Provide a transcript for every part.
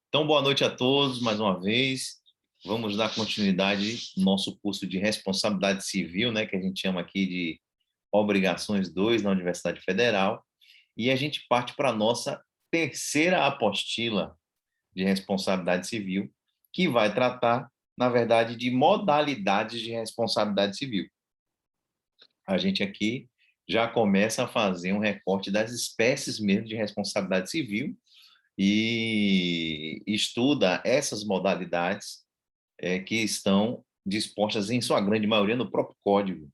Então, boa noite a todos, mais uma vez. Vamos dar continuidade no nosso curso de responsabilidade civil, né, que a gente chama aqui de Obrigações 2 na Universidade Federal. E a gente parte para a nossa terceira apostila de responsabilidade civil, que vai tratar, na verdade, de modalidades de responsabilidade civil. A gente aqui já começa a fazer um recorte das espécies mesmo de responsabilidade civil e estuda essas modalidades que estão dispostas, em sua grande maioria, no próprio Código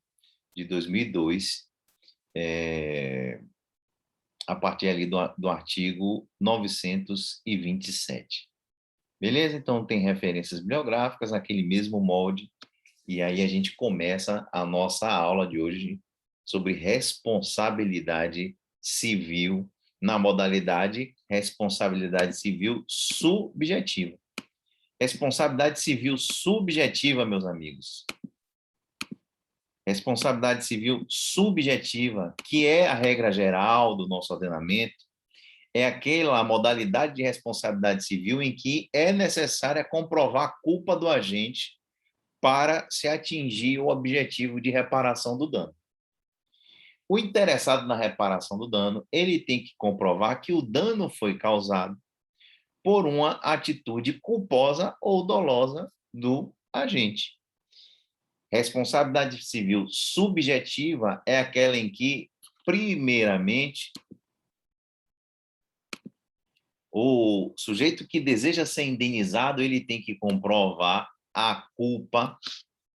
de 2002, a partir ali do artigo 927. Beleza? Então, tem referências bibliográficas naquele mesmo molde, e aí a gente começa a nossa aula de hoje sobre responsabilidade civil na modalidade responsabilidade civil subjetiva. Responsabilidade civil subjetiva, meus amigos. Responsabilidade civil subjetiva, que é a regra geral do nosso ordenamento, é aquela modalidade de responsabilidade civil em que é necessária comprovar a culpa do agente para se atingir o objetivo de reparação do dano. O interessado na reparação do dano, ele tem que comprovar que o dano foi causado por uma atitude culposa ou dolosa do agente. Responsabilidade civil subjetiva é aquela em que, primeiramente, o sujeito que deseja ser indenizado, ele tem que comprovar a culpa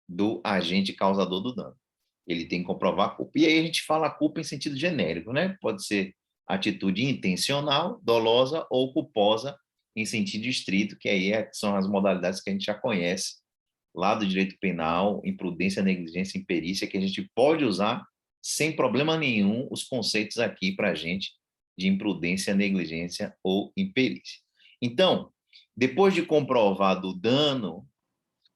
do agente causador do dano. Ele tem que comprovar a culpa. E aí a gente fala culpa em sentido genérico, né? Pode ser atitude intencional, dolosa ou culposa em sentido estrito, que aí são as modalidades que a gente já conhece lá do direito penal, imprudência, negligência, imperícia, que a gente pode usar sem problema nenhum os conceitos aqui para a gente de imprudência, negligência ou imperícia. Então, depois de comprovado o dano,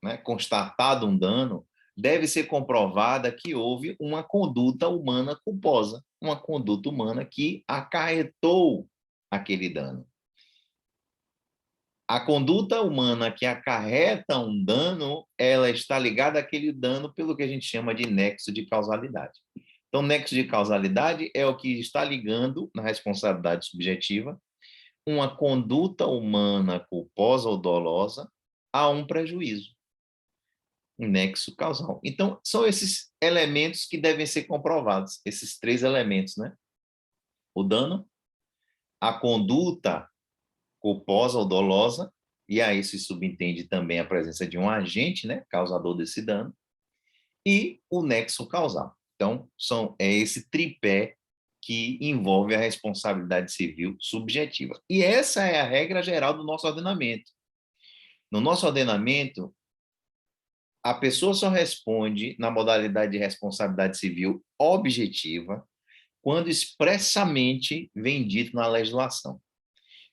né, constatado um dano, deve ser comprovada que houve uma conduta humana culposa, uma conduta humana que acarretou aquele dano. A conduta humana que acarreta um dano, ela está ligada àquele dano pelo que a gente chama de nexo de causalidade. Então, nexo de causalidade é o que está ligando, na responsabilidade subjetiva, uma conduta humana culposa ou dolosa a um prejuízo, um nexo causal. Então, são esses elementos que devem ser comprovados, esses três elementos, né? O dano, a conduta culposa ou dolosa, e aí se subentende também a presença de um agente, né, causador desse dano, e o nexo causal. Então, é esse tripé que envolve a responsabilidade civil subjetiva. E essa é a regra geral do nosso ordenamento. No nosso ordenamento, a pessoa só responde na modalidade de responsabilidade civil objetiva quando expressamente vem dito na legislação.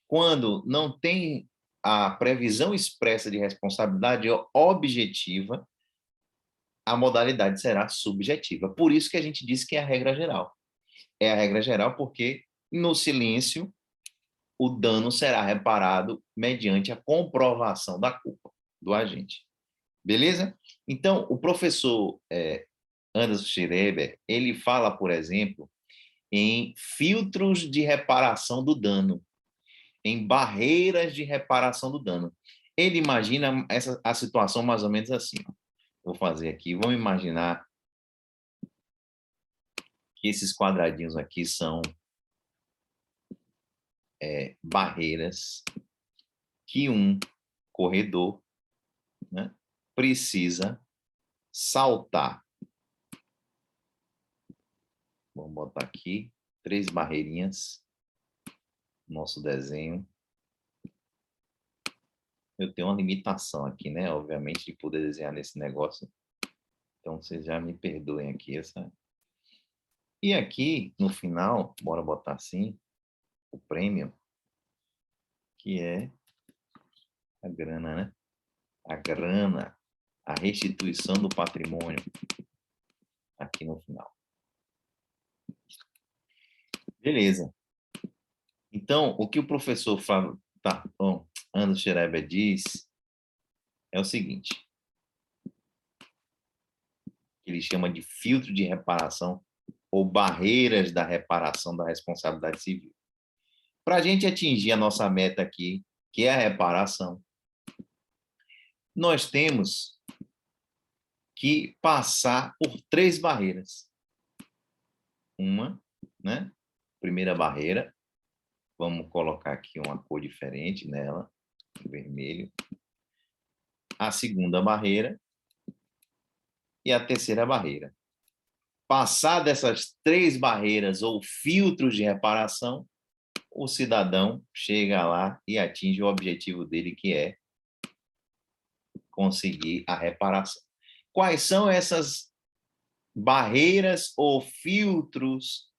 Quando não tem a previsão expressa de responsabilidade objetiva, a modalidade será subjetiva. Por isso que a gente diz que é a regra geral. É a regra geral porque, no silêncio, o dano será reparado mediante a comprovação da culpa do agente. Beleza? Então, o professor Anderson Schreiber, ele fala, por exemplo, em filtros de reparação do dano, em barreiras de reparação do dano. Ele imagina a situação mais ou menos assim. Ó. Vou fazer aqui. Vamos imaginar que esses quadradinhos aqui são barreiras que um corredor, né, precisa saltar. Vamos botar aqui 3 barreirinhas no nosso desenho. Eu tenho uma limitação aqui, né? Obviamente, de poder desenhar nesse negócio. Então, vocês já me perdoem aqui. E aqui, no final, bora botar assim, o prêmio, que é a grana, né? A grana, a restituição do patrimônio, aqui no final. Beleza. Então, o que o professor Tá, bom. Ando Schreiber diz é o seguinte, ele chama de filtro de reparação ou barreiras da reparação da responsabilidade civil. Para a gente atingir a nossa meta aqui, que é a reparação, nós temos que passar por 3 barreiras. Uma, né? Primeira barreira, vamos colocar aqui uma cor diferente nela, vermelho. A segunda barreira e a terceira barreira. Passar dessas 3 barreiras ou filtros de reparação, o cidadão chega lá e atinge o objetivo dele, que é conseguir a reparação. Quais são essas barreiras ou filtros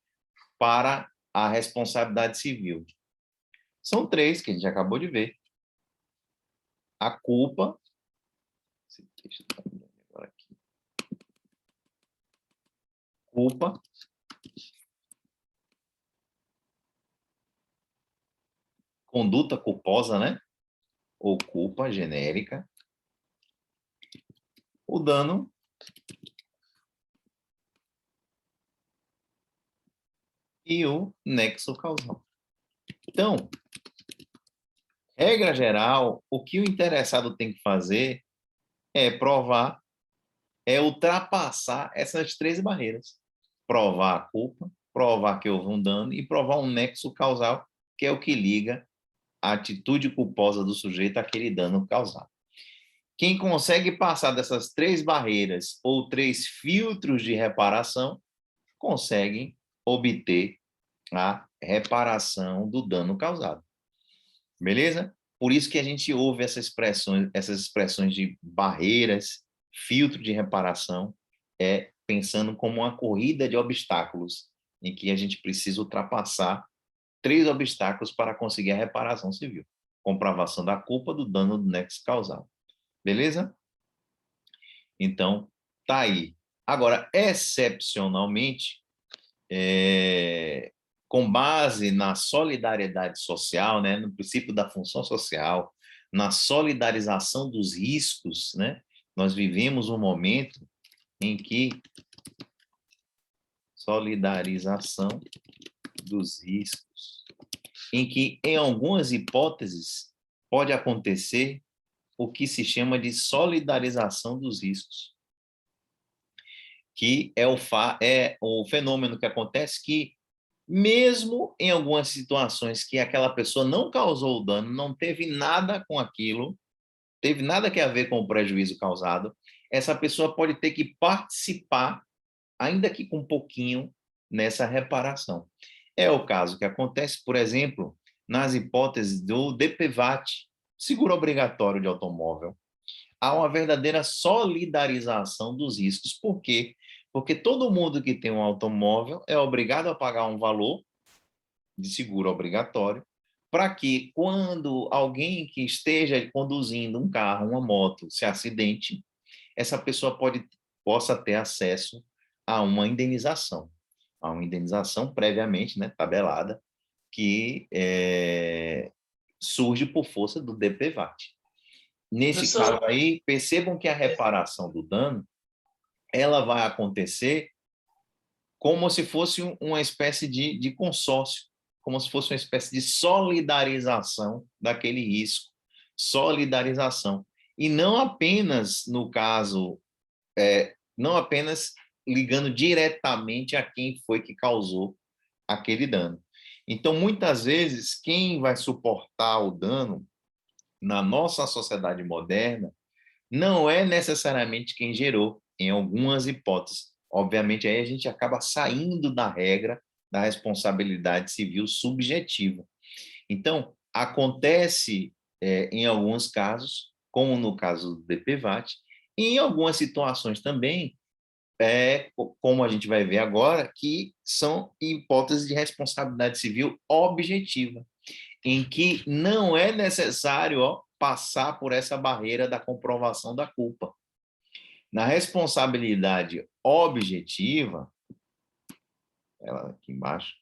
para a responsabilidade civil? São 3 que a gente acabou de ver. A culpa, culpa, conduta culposa, né? Ou culpa genérica, o dano e o nexo causal. Então, regra geral, o que o interessado tem que fazer é provar, é ultrapassar essas 3 barreiras. Provar a culpa, provar que houve um dano e provar um nexo causal, que é o que liga a atitude culposa do sujeito àquele dano causado. Quem consegue passar dessas 3 barreiras ou 3 filtros de reparação, consegue obter a reparação do dano causado. Beleza? Por isso que a gente ouve essas expressões de barreiras, filtro de reparação, pensando como uma corrida de obstáculos, em que a gente precisa ultrapassar 3 obstáculos para conseguir a reparação civil. Comprovação da culpa, do dano, do nexo causal. Beleza? Então, tá aí. Agora, excepcionalmente, com base na solidariedade social, né, no princípio da função social, na solidarização dos riscos, né, nós vivemos um momento em que solidarização dos riscos, em que, em algumas hipóteses, pode acontecer o que se chama de solidarização dos riscos, que é o fenômeno que acontece que, mesmo em algumas situações que aquela pessoa não causou o dano, não teve nada com aquilo, teve nada que a ver com o prejuízo causado, essa pessoa pode ter que participar, ainda que com um pouquinho, nessa reparação. É o caso que acontece, por exemplo, nas hipóteses do DPVAT, seguro obrigatório de automóvel. Há uma verdadeira solidarização dos riscos. Por quê? Porque todo mundo que tem um automóvel é obrigado a pagar um valor de seguro obrigatório, para que, quando alguém que esteja conduzindo um carro, uma moto, se acidente, essa pessoa possa ter acesso a uma indenização previamente, né, tabelada, que surge por força do DPVAT. Nesse caso aí, percebam que a reparação do dano, ela vai acontecer como se fosse uma espécie de consórcio, como se fosse uma espécie de solidarização daquele risco, solidarização. E não apenas no caso, não apenas ligando diretamente a quem foi que causou aquele dano. Então, muitas vezes, quem vai suportar o dano na nossa sociedade moderna não é necessariamente quem gerou, em algumas hipóteses. Obviamente, aí a gente acaba saindo da regra da responsabilidade civil subjetiva. Então, acontece, em alguns casos, como no caso do DPVAT, e em algumas situações também, como a gente vai ver agora, que são hipóteses de responsabilidade civil objetiva, em que não é necessário passar por essa barreira da comprovação da culpa. Na responsabilidade objetiva, ela aqui embaixo,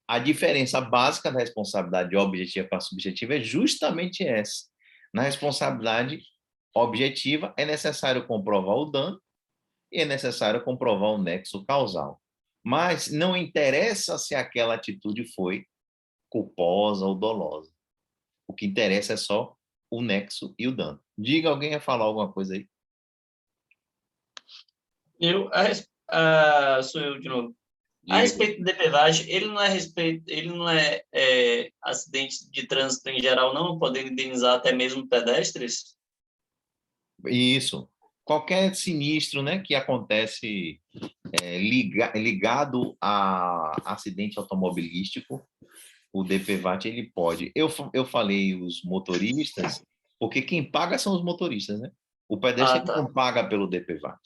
A diferença básica da responsabilidade objetiva para subjetiva é justamente essa. Na responsabilidade objetiva, é necessário comprovar o dano e é necessário comprovar o nexo causal. Mas não interessa se aquela atitude foi culposa ou dolosa. O que interessa é só o nexo e o dano. Diga, alguém ia falar alguma coisa aí? Sou eu de novo. A Diga aí. respeito do DPVAT, ele não é acidente de trânsito em geral, não, podendo indenizar até mesmo pedestres? Isso. Qualquer sinistro, né, que acontece ligado a acidente automobilístico, o DPVAT ele pode. Eu falei os motoristas, porque quem paga são os motoristas, né? O pedestre Ah, ele tá. não paga pelo DPVAT.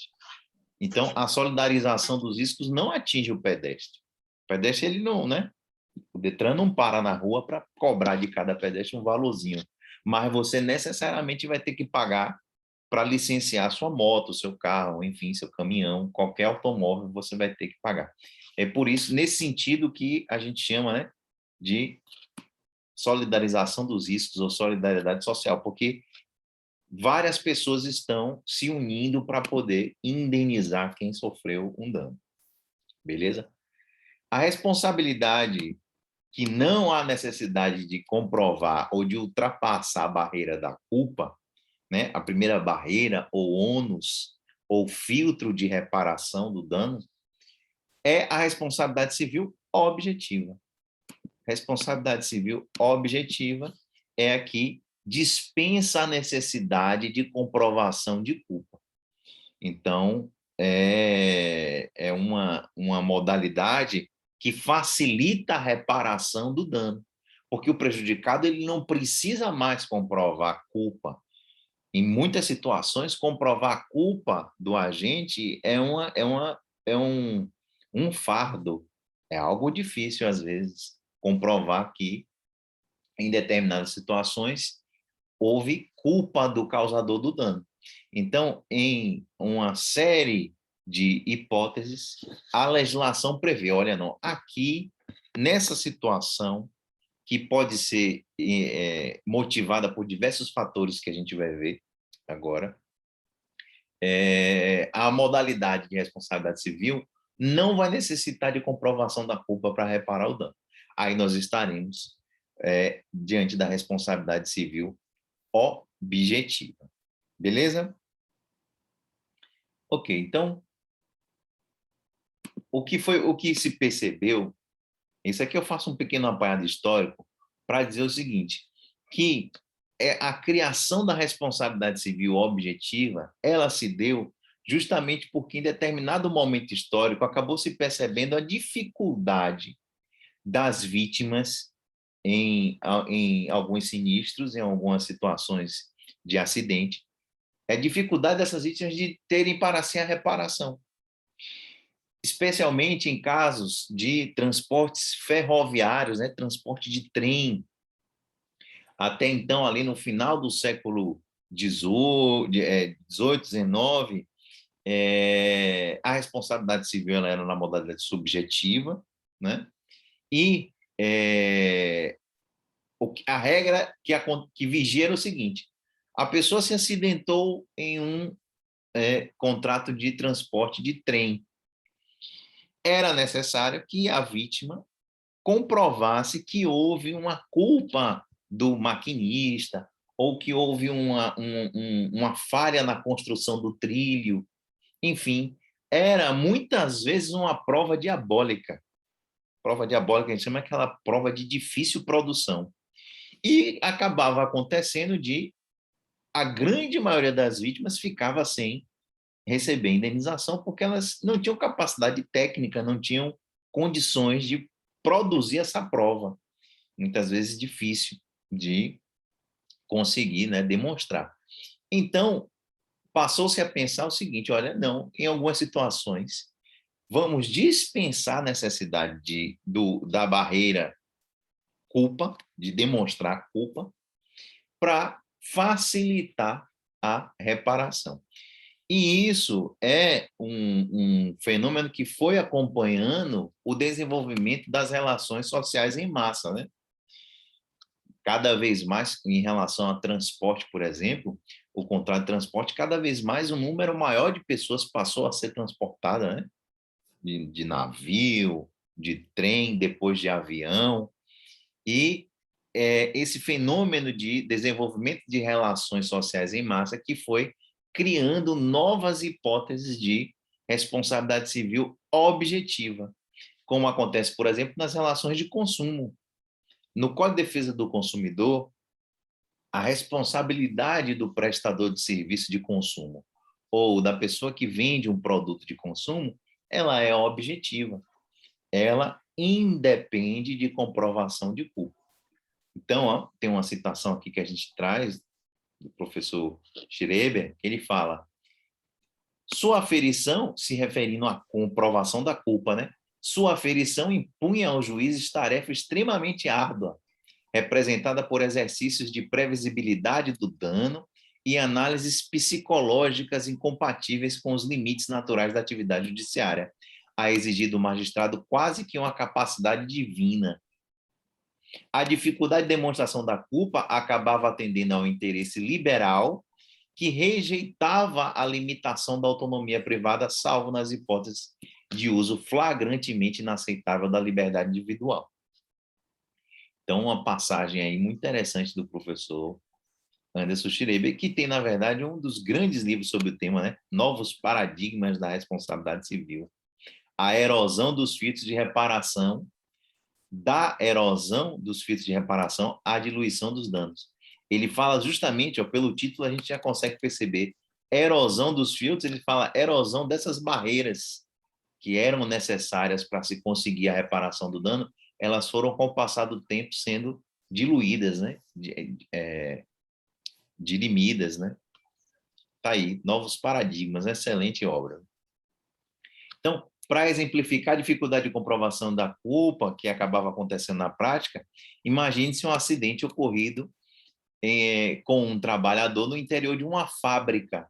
Então, a solidarização dos riscos não atinge o pedestre. O pedestre, ele não, né? O Detran não para na rua para cobrar de cada pedestre um valorzinho. Mas você necessariamente vai ter que pagar para licenciar sua moto, seu carro, enfim, seu caminhão, qualquer automóvel você vai ter que pagar. É por isso, nesse sentido, que a gente chama, né, de solidarização dos riscos ou solidariedade social, porque várias pessoas estão se unindo para poder indenizar quem sofreu um dano. Beleza? A responsabilidade que não há necessidade de comprovar ou de ultrapassar a barreira da culpa, né? A primeira barreira, ou ônus, ou filtro de reparação do dano, é a responsabilidade civil objetiva. Responsabilidade civil objetiva é a que dispensa a necessidade de comprovação de culpa. Então, é uma modalidade que facilita a reparação do dano, porque o prejudicado ele não precisa mais comprovar a culpa. Em muitas situações, comprovar a culpa do agente é um fardo, é algo difícil, às vezes, comprovar que, em determinadas situações, houve culpa do causador do dano. Então, em uma série de hipóteses, a legislação prevê, olha, não, aqui, nessa situação, que pode ser motivada por diversos fatores que a gente vai ver agora, a modalidade de responsabilidade civil não vai necessitar de comprovação da culpa para reparar o dano. Aí nós estaremos diante da responsabilidade civil objetiva. Beleza? Ok, então, o que se percebeu, isso aqui eu faço um pequeno apanhado histórico para dizer o seguinte, que a criação da responsabilidade civil objetiva, ela se deu justamente porque em determinado momento histórico acabou se percebendo a dificuldade das vítimas em alguns sinistros, em algumas situações de acidente, a dificuldade dessas vítimas de terem para si a reparação, especialmente em casos de transportes ferroviários, né, transporte de trem. Até então, ali no final do século XVIII, XIX, a responsabilidade civil ela era na modalidade subjetiva, né? E a regra que vigia era o seguinte: a pessoa se acidentou em um contrato de transporte de trem. Era necessário que a vítima comprovasse que houve uma culpa do maquinista ou que houve uma falha na construção do trilho. Enfim, era muitas vezes uma prova diabólica. Prova diabólica, a gente chama aquela prova de difícil produção. E acabava acontecendo de a grande maioria das vítimas ficava sem receber indenização porque elas não tinham capacidade técnica, não tinham condições de produzir essa prova, muitas vezes difícil de conseguir, né, demonstrar. Então, passou-se a pensar o seguinte, olha, não, em algumas situações, vamos dispensar a necessidade da barreira culpa, de demonstrar culpa, para facilitar a reparação. E isso é um fenômeno que foi acompanhando o desenvolvimento das relações sociais em massa, né? Cada vez mais, em relação a transporte, por exemplo, o contrato de transporte, cada vez mais um número maior de pessoas passou a ser transportada, né? De navio, de trem, depois de avião. E esse fenômeno de desenvolvimento de relações sociais em massa que foi criando novas hipóteses de responsabilidade civil objetiva, como acontece, por exemplo, nas relações de consumo. No Código de Defesa do Consumidor, a responsabilidade do prestador de serviço de consumo ou da pessoa que vende um produto de consumo, ela é objetiva. Ela independe de comprovação de culpa. Então, ó, tem uma citação aqui que a gente traz do professor Schreber, que ele fala: sua aferição, se referindo à comprovação da culpa, né? Sua aferição impunha aos juízes tarefa extremamente árdua, representada por exercícios de previsibilidade do dano e análises psicológicas incompatíveis com os limites naturais da atividade judiciária, a exigir do magistrado quase que uma capacidade divina. A dificuldade de demonstração da culpa acabava atendendo ao interesse liberal, que rejeitava a limitação da autonomia privada, salvo nas hipóteses de uso flagrantemente inaceitável da liberdade individual. Então, uma passagem aí muito interessante do professor Anderson Schreiber, que tem, na verdade, um dos grandes livros sobre o tema, né? Novos Paradigmas da Responsabilidade Civil. A erosão dos filtros de reparação, da erosão dos filtros de reparação à diluição dos danos. Ele fala justamente, ó, pelo título a gente já consegue perceber, erosão dos filtros, ele fala erosão dessas barreiras que eram necessárias para se conseguir a reparação do dano, elas foram, com o passar do tempo, sendo diluídas, né? Dirimidas, né? Tá aí, Novos Paradigmas, excelente obra. Então, para exemplificar a dificuldade de comprovação da culpa que acabava acontecendo na prática, imagine-se um acidente ocorrido com um trabalhador no interior de uma fábrica,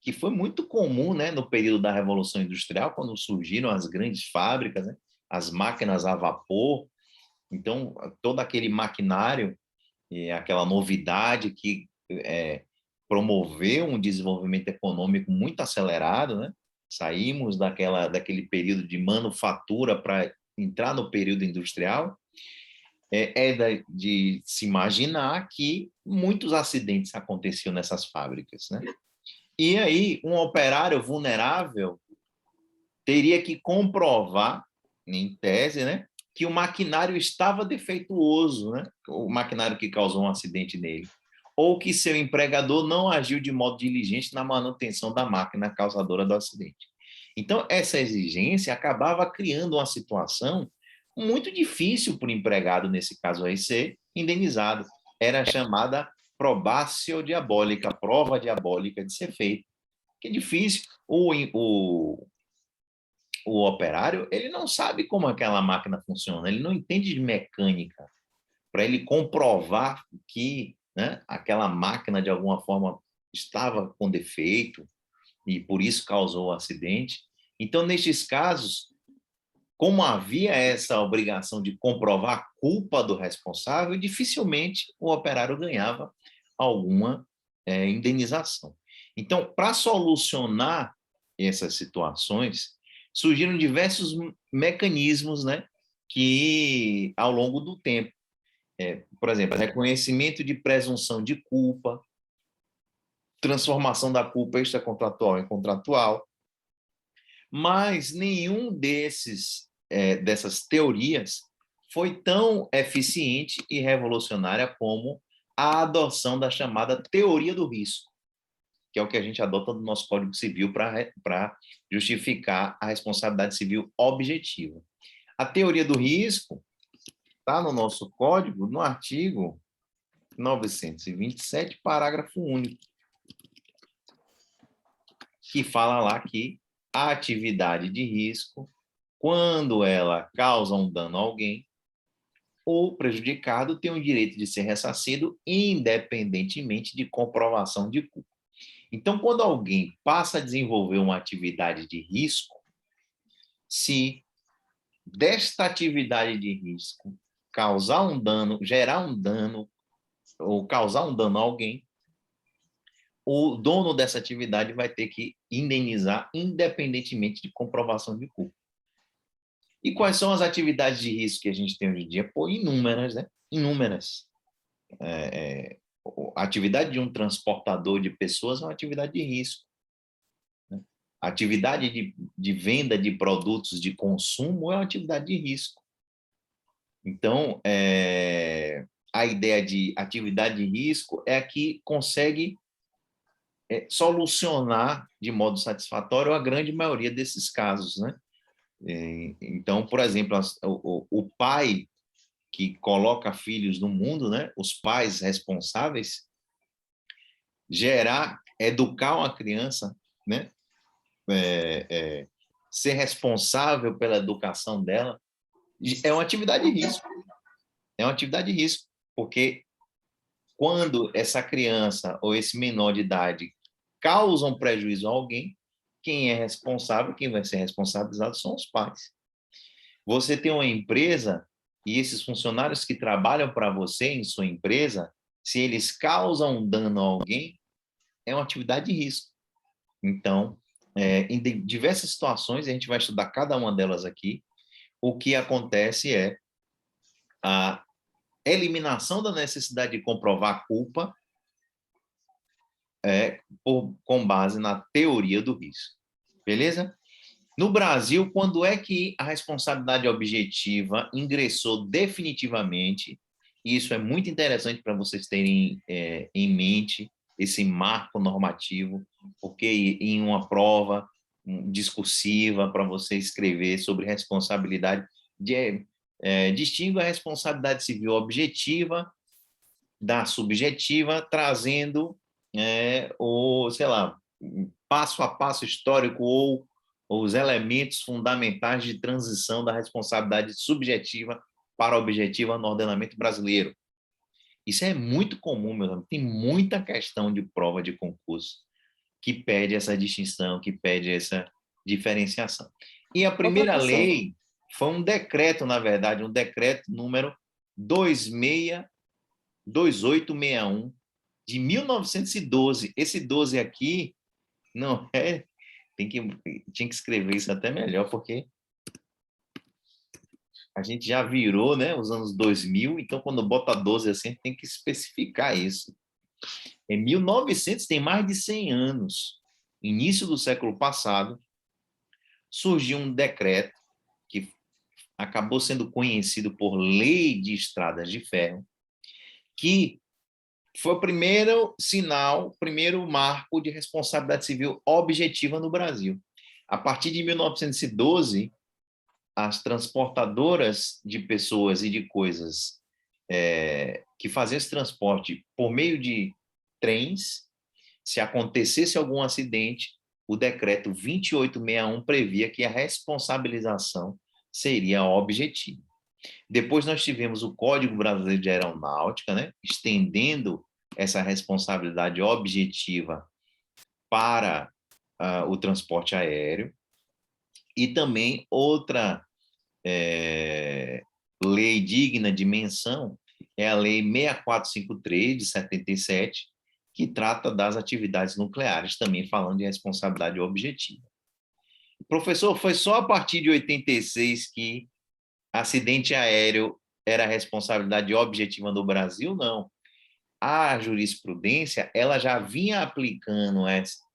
que foi muito comum, né, no período da Revolução Industrial, quando surgiram as grandes fábricas, né, as máquinas a vapor. Então, todo aquele maquinário, aquela novidade que promoveu um desenvolvimento econômico muito acelerado, né? Saímos daquele período de manufatura para entrar no período industrial. De se imaginar que muitos acidentes aconteciam nessas fábricas, né? E aí, um operário vulnerável teria que comprovar, em tese, né, que o maquinário estava defeituoso, né? O maquinário que causou um acidente nele, ou que seu empregador não agiu de modo diligente na manutenção da máquina causadora do acidente. Então, essa exigência acabava criando uma situação muito difícil para o empregado, nesse caso aí, ser indenizado. Era chamada probatio diabólica, prova diabólica de ser feita. Que é difícil. O operário, ele não sabe como aquela máquina funciona, ele não entende de mecânica. Para ele comprovar que, né, aquela máquina, de alguma forma, estava com defeito e por isso causou o acidente. Então, nestes casos, como havia essa obrigação de comprovar a culpa do responsável, dificilmente o operário ganhava alguma indenização. Então, para solucionar essas situações, surgiram diversos mecanismos, né, que, ao longo do tempo, por exemplo, reconhecimento de presunção de culpa, transformação da culpa extracontratual em contratual, mas nenhum dessas teorias foi tão eficiente e revolucionária como a adoção da chamada teoria do risco, que é o que a gente adota no nosso Código Civil para justificar a responsabilidade civil objetiva. A teoria do risco está no nosso Código, no artigo 927, parágrafo único, que fala lá que a atividade de risco, quando ela causa um dano a alguém, o prejudicado tem o direito de ser ressarcido independentemente de comprovação de culpa. Então, quando alguém passa a desenvolver uma atividade de risco, se desta atividade de risco causar um dano, gerar um dano ou causar um dano a alguém, o dono dessa atividade vai ter que indenizar independentemente de comprovação de culpa. E quais são as atividades de risco que a gente tem hoje em dia? Pô, inúmeras, né? Inúmeras. A atividade de um transportador de pessoas é uma atividade de risco. Né? A atividade de venda de produtos de consumo é uma atividade de risco. Então, a ideia de atividade de risco é a que consegue solucionar de modo satisfatório a grande maioria desses casos, né? Então, por exemplo, o pai que coloca filhos no mundo, né? Os pais responsáveis, educar uma criança, né? Ser responsável pela educação dela, é uma atividade de risco. É uma atividade de risco, porque quando essa criança ou esse menor de idade causa um prejuízo a alguém, quem é responsável, quem vai ser responsabilizado são os pais. Você tem uma empresa e esses funcionários que trabalham para você em sua empresa, se eles causam um dano a alguém, é uma atividade de risco. Então, em diversas situações, a gente vai estudar cada uma delas aqui, o que acontece é a eliminação da necessidade de comprovar a culpa com base na teoria do risco. Beleza? No Brasil, quando é que a responsabilidade objetiva ingressou definitivamente? Isso é muito interessante para vocês terem em mente esse marco normativo, porque em uma prova discursiva para você escrever sobre responsabilidade, distingue a responsabilidade civil objetiva da subjetiva, trazendo sei lá, passo a passo histórico ou os elementos fundamentais de transição da responsabilidade subjetiva para a objetiva no ordenamento brasileiro. Isso é muito comum, meus amigos. Tem muita questão de prova de concurso que pede essa distinção, que pede essa diferenciação. E a primeira lei foi um decreto, na verdade, um decreto número 2861 de 1912. Esse 12 aqui não é... tinha que escrever isso até melhor, porque a gente já virou, né, os anos 2000, então quando bota 12 assim, tem que especificar isso. Em 1900, tem mais de 100 anos, início do século passado, surgiu um decreto que acabou sendo conhecido por Lei de Estradas de Ferro, que foi o primeiro sinal, o primeiro marco de responsabilidade civil objetiva no Brasil. A partir de 1912, as transportadoras de pessoas e de coisas que faziam esse transporte por meio de trens, se acontecesse algum acidente, o decreto 2861 previa que a responsabilização seria objetiva. Depois nós tivemos o Código Brasileiro de Aeronáutica, né, estendendo essa responsabilidade objetiva para o transporte aéreo. E também outra lei digna de menção é a Lei 6453, de 77, que trata das atividades nucleares, também falando de responsabilidade objetiva. Professor, foi só a partir de 86 que acidente aéreo era responsabilidade objetiva no Brasil? Não. A jurisprudência ela já vinha aplicando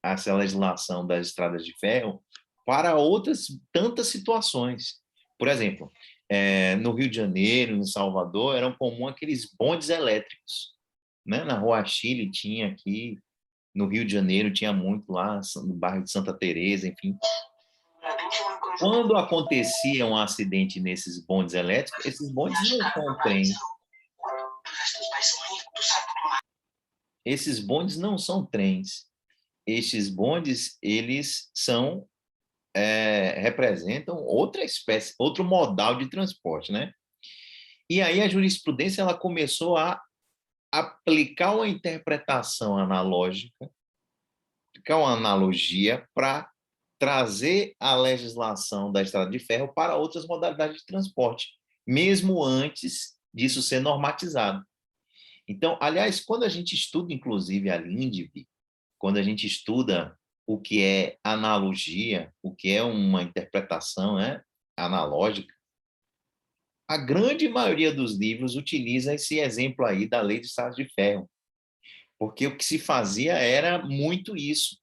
essa legislação das estradas de ferro para outras tantas situações. Por exemplo, no Rio de Janeiro, em Salvador, eram comum aqueles bondes elétricos. Né? Na Rua Chile tinha aqui, no Rio de Janeiro tinha muito lá, no bairro de Santa Teresa, enfim. Quando acontecia um acidente nesses bondes elétricos, esses bondes não são trens. Esses bondes não são trens. Estes bondes, eles são representam outra espécie, outro modal de transporte, né? E aí a jurisprudência ela começou a aplicar uma interpretação analógica que é uma analogia para trazer a legislação da estrada de ferro para outras modalidades de transporte, mesmo antes disso ser normatizado. Então, aliás, quando a gente estuda, inclusive, a LINDB, quando a gente estuda o que é analogia, o que é uma interpretação, né, analógica, a grande maioria dos livros utiliza esse exemplo aí da lei de estradas de ferro, porque o que se fazia era muito isso,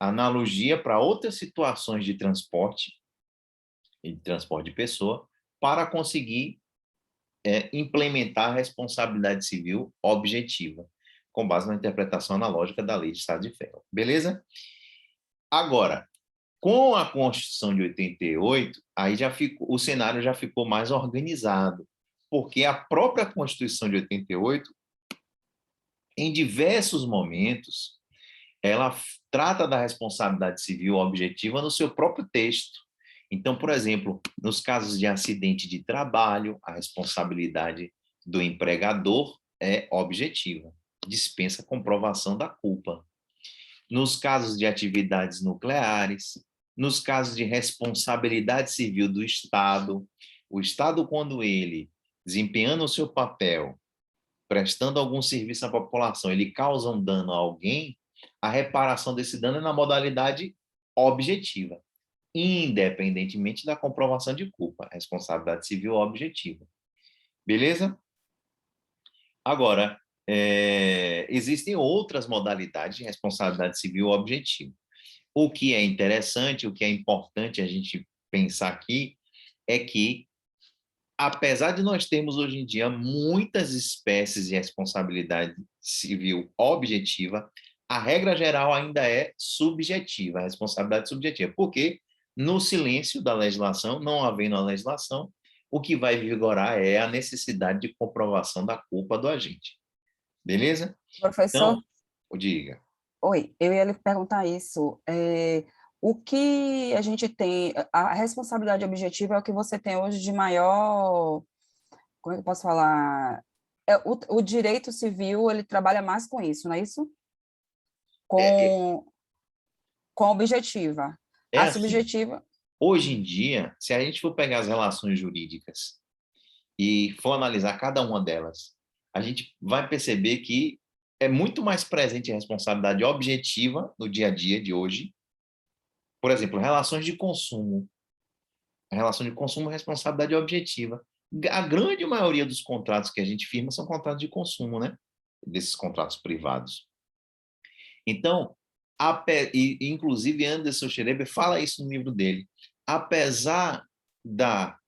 analogia para outras situações de transporte, e de transporte de pessoa, para conseguir implementar a responsabilidade civil objetiva, com base na interpretação analógica da lei de estrada de ferro. Beleza? Agora, com a Constituição de 88, aí o cenário já ficou mais organizado, porque a própria Constituição de 88, em diversos momentos, ela trata da responsabilidade civil objetiva no seu próprio texto. Então, por exemplo, nos casos de acidente de trabalho, a responsabilidade do empregador é objetiva, dispensa comprovação da culpa. Nos casos de atividades nucleares, nos casos de responsabilidade civil do Estado, o Estado, quando ele, desempenhando o seu papel, prestando algum serviço à população, ele causa um dano a alguém, a reparação desse dano é na modalidade objetiva, independentemente da comprovação de culpa, responsabilidade civil objetiva. Beleza? Agora, existem outras modalidades de responsabilidade civil objetiva. O que é interessante, o que é importante a gente pensar aqui, é que, apesar de nós termos hoje em dia muitas espécies de responsabilidade civil objetiva, a regra geral ainda é subjetiva, a responsabilidade subjetiva, porque no silêncio da legislação, não havendo a legislação, o que vai vigorar é a necessidade de comprovação da culpa do agente. Beleza? Professor, Então, diga. oi, eu ia lhe perguntar isso. O que a gente tem, a responsabilidade objetiva é o que você tem hoje de maior, como é que eu posso falar? O direito civil, ele trabalha mais com isso, não é isso? É, Com a objetiva. é A assim, subjetiva, hoje em dia, se a gente for pegar as relações jurídicas e for analisar cada uma delas, a gente vai perceber que é muito mais presente a responsabilidade objetiva no dia a dia de hoje. Por exemplo, relações de consumo. A relação de consumo é responsabilidade objetiva. A grande maioria dos contratos que a gente firma são contratos de consumo, né? Desses contratos privados. Então, inclusive Anderson Schreiber fala isso no livro dele. Apesar da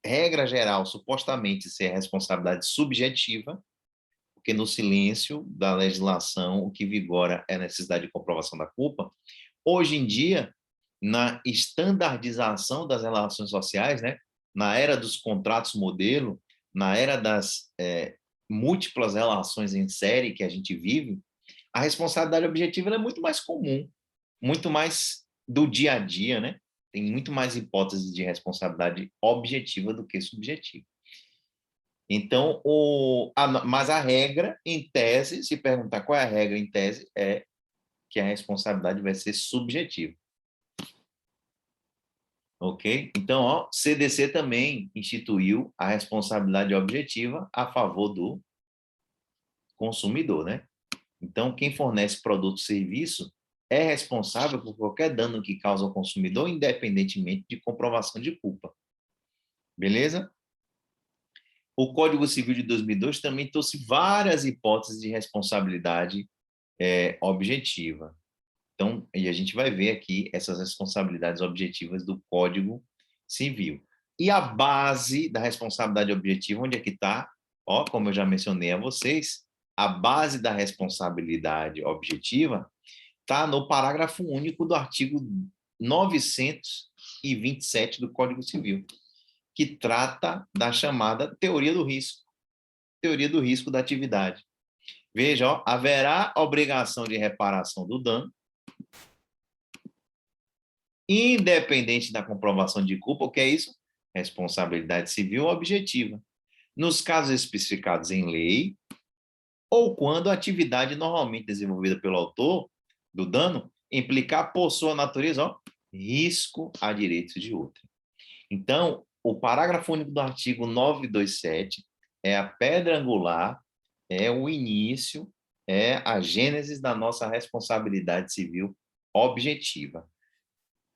regra geral supostamente ser responsabilidade subjetiva, porque no silêncio da legislação o que vigora é a necessidade de comprovação da culpa, hoje em dia, na estandardização das relações sociais, né, na era dos contratos modelo, na era das múltiplas relações em série que a gente vive, a responsabilidade objetiva é muito mais comum, muito mais do dia a dia, né? Tem muito mais hipóteses de responsabilidade objetiva do que subjetiva. Então, mas a regra, em tese, se perguntar qual é a regra em tese, é que a responsabilidade vai ser subjetiva. Ok? Então, ó, CDC também instituiu a responsabilidade objetiva a favor do consumidor, né? Então, quem fornece produto ou serviço é responsável por qualquer dano que causa ao consumidor, independentemente de comprovação de culpa. Beleza? O Código Civil de 2002 também trouxe várias hipóteses de responsabilidade objetiva. Então, e a gente vai ver aqui essas responsabilidades objetivas do Código Civil. E a base da responsabilidade objetiva, onde é que está? Ó, como eu já mencionei a vocês, a base da responsabilidade objetiva está no parágrafo único do artigo 927 do Código Civil, que trata da chamada teoria do risco da atividade. Veja, ó, haverá obrigação de reparação do dano, independente da comprovação de culpa. O que é isso? Responsabilidade civil objetiva. Nos casos especificados em lei, ou quando a atividade normalmente desenvolvida pelo autor do dano implicar por sua natureza, ó, risco a direitos de outrem. Então, o parágrafo único do artigo 927 é a pedra angular, é o início, é a gênese da nossa responsabilidade civil objetiva,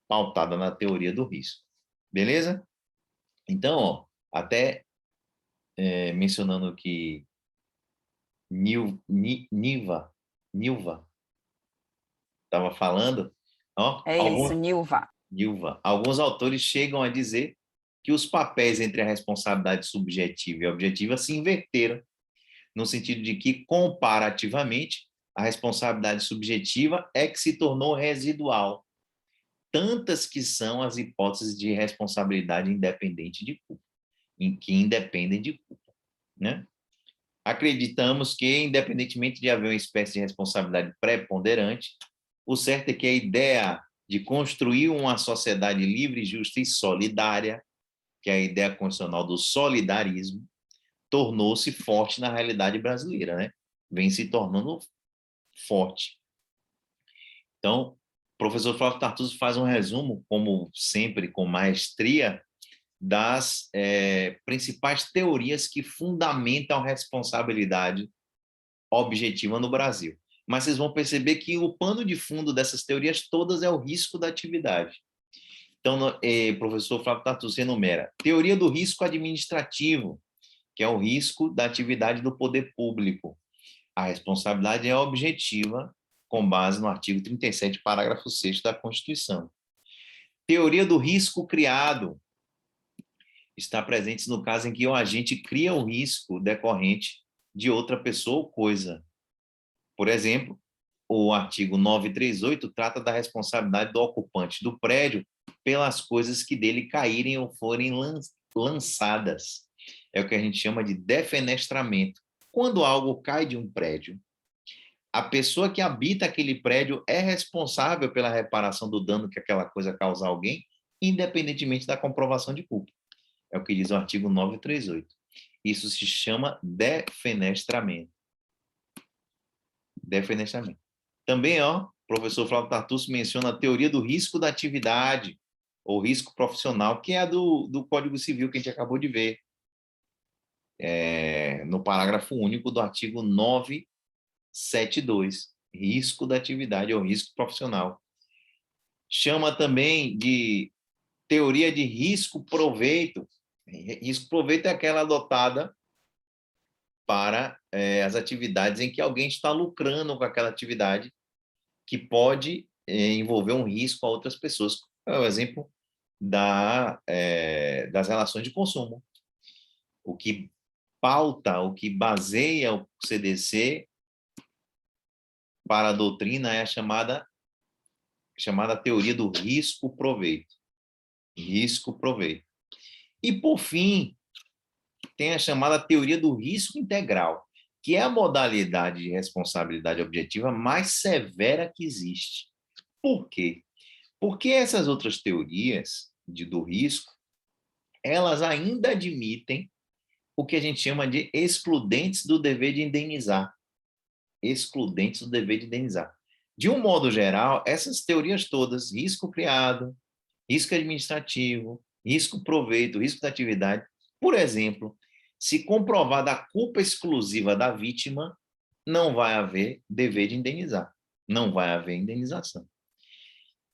pautada na teoria do risco. Beleza? Então, ó, até mencionando que Nilva estava falando, ó, É isso, Nilva. alguns autores chegam a dizer que os papéis entre a responsabilidade subjetiva e objetiva se inverteram, no sentido de que, comparativamente, a responsabilidade subjetiva é que se tornou residual, tantas que são as hipóteses de responsabilidade independente de culpa, em que independem de culpa, né? Acreditamos que, independentemente de haver uma espécie de responsabilidade preponderante, o certo é que a ideia de construir uma sociedade livre, justa e solidária, que é a ideia constitucional do solidarismo, tornou-se forte na realidade brasileira, né? Vem se tornando forte. Então, o professor Flávio Tartuso faz um resumo, como sempre, com maestria, das principais teorias que fundamentam a responsabilidade objetiva no Brasil. Mas vocês vão perceber que o pano de fundo dessas teorias todas é o risco da atividade. Então, o professor Flávio Tartuso enumera teoria do risco administrativo, que é o risco da atividade do poder público. A responsabilidade é objetiva, com base no artigo 37, parágrafo 6º da Constituição. Teoria do risco criado está presente no caso em que o agente cria o risco decorrente de outra pessoa ou coisa. Por exemplo, o artigo 938 trata da responsabilidade do ocupante do prédio pelas coisas que dele caírem ou forem lançadas. É o que a gente chama de defenestramento. Quando algo cai de um prédio, a pessoa que habita aquele prédio é responsável pela reparação do dano que aquela coisa causa a alguém, independentemente da comprovação de culpa. É o que diz o artigo 938. Isso se chama defenestramento. Defenestramento. Também, ó, o professor Flávio Tartuso menciona a teoria do risco da atividade, ou risco profissional, que é a do Código Civil que a gente acabou de ver, no parágrafo único do artigo 972, risco da atividade ou risco profissional. Chama também de teoria de risco-proveito. Risco-proveito é aquela adotada para as atividades em que alguém está lucrando com aquela atividade que pode envolver um risco a outras pessoas. É o exemplo das relações de consumo. O que pauta, o que baseia o CDC para a doutrina é a chamada teoria do risco-proveito. Risco-proveito. E, por fim, tem a chamada teoria do risco integral, que é a modalidade de responsabilidade objetiva mais severa que existe. Por quê? Porque essas outras teorias do risco, elas ainda admitem o que a gente chama de excludentes do dever de indenizar. Excludentes do dever de indenizar. De um modo geral, essas teorias todas, risco criado, risco administrativo, risco proveito, risco da atividade, por exemplo, se comprovada a culpa exclusiva da vítima, não vai haver dever de indenizar. Não vai haver indenização.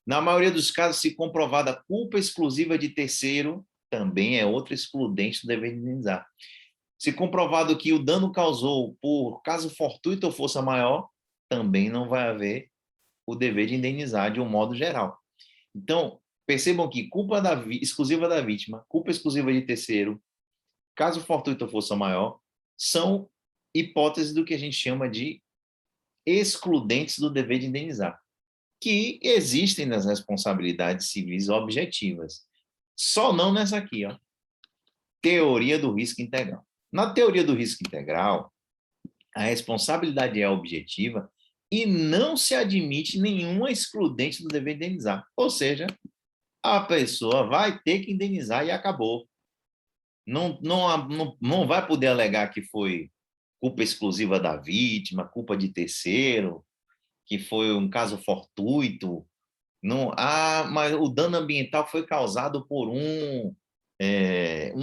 Na maioria dos casos, se comprovada a culpa exclusiva de terceiro, também é outro excludente do dever de indenizar. Se comprovado que o dano causou por caso fortuito ou força maior, também não vai haver o dever de indenizar de um modo geral. Então, percebam que culpa exclusiva da vítima, culpa exclusiva de terceiro, caso fortuito ou força maior, são hipóteses do que a gente chama de excludentes do dever de indenizar, que existem nas responsabilidades civis objetivas. Só não nessa aqui, ó. Teoria do risco integral. Na teoria do risco integral, a responsabilidade é objetiva e não se admite nenhuma excludente do dever de indenizar. Ou seja, a pessoa vai ter que indenizar e acabou. Não vai poder alegar que foi culpa exclusiva da vítima, culpa de terceiro. que foi um caso fortuito. Não, mas o dano ambiental foi causado por um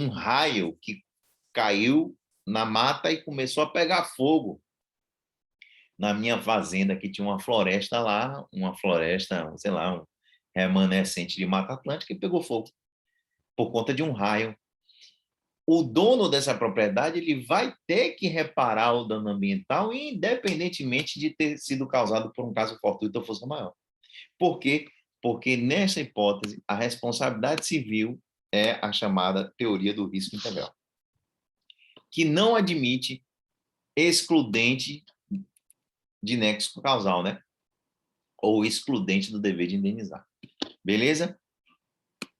raio que caiu na mata e começou a pegar fogo. Na minha fazenda, que tinha uma floresta lá, uma floresta, sei lá, um remanescente de Mata Atlântica, e pegou fogo por conta de um raio. O dono dessa propriedade ele vai ter que reparar o dano ambiental, independentemente de ter sido causado por um caso fortuito ou força maior. Por quê? Porque, nessa hipótese, a responsabilidade civil é a chamada teoria do risco integral, que não admite excludente de nexo causal, né? Ou excludente do dever de indenizar. Beleza?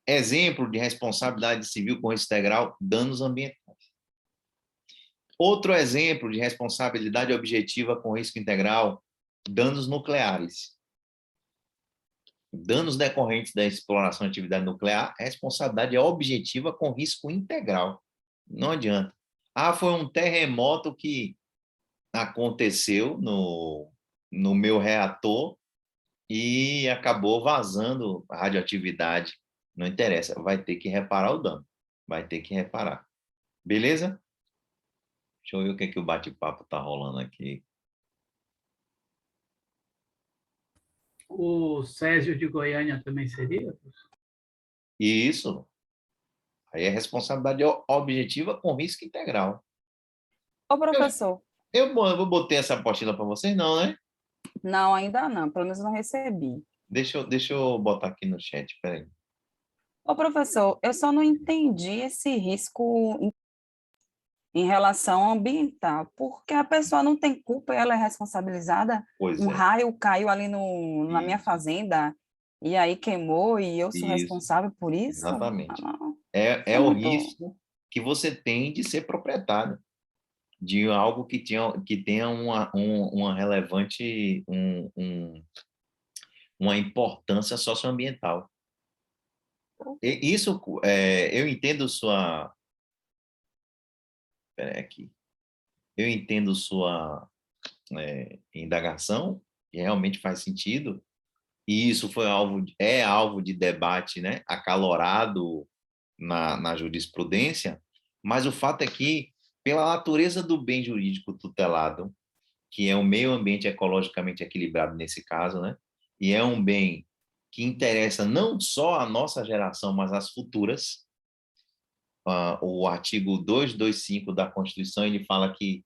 Exemplo de responsabilidade civil com risco integral, danos ambientais. Outro exemplo de responsabilidade objetiva com risco integral, danos nucleares. Danos decorrentes da exploração de atividade nuclear, a responsabilidade é objetiva com risco integral. Não adianta. Foi um terremoto que aconteceu no meu reator e acabou vazando a radioatividade. Não interessa, vai ter que reparar o dano. Vai ter que reparar. Beleza? Deixa eu ver o que o bate-papo está rolando aqui. O Césio de Goiânia também seria? Isso. Aí é responsabilidade objetiva com risco integral. Ô, professor. Eu botei essa apostila para vocês, não, né? Não, ainda não. Pelo menos não recebi. Deixa eu botar aqui no chat, peraí. Ô, professor, eu só não entendi esse risco em relação ao ambiental, porque a pessoa não tem culpa e ela é responsabilizada. Pois Um é. raio caiu ali na minha fazenda e aí queimou e eu sou Isso, responsável por isso? exatamente. Não, É é o muito... risco que você tem de ser proprietário de algo que tenha uma relevante, uma importância socioambiental. Isso, eu entendo sua... Peraí aqui. Eu entendo sua indagação, que realmente faz sentido, e isso é alvo de debate, né, acalorado na jurisprudência, mas o fato é que, pela natureza do bem jurídico tutelado, que é o meio ambiente ecologicamente equilibrado nesse caso, né, e é um bem que interessa não só a nossa geração, mas as futuras. O artigo 225 da Constituição, ele fala que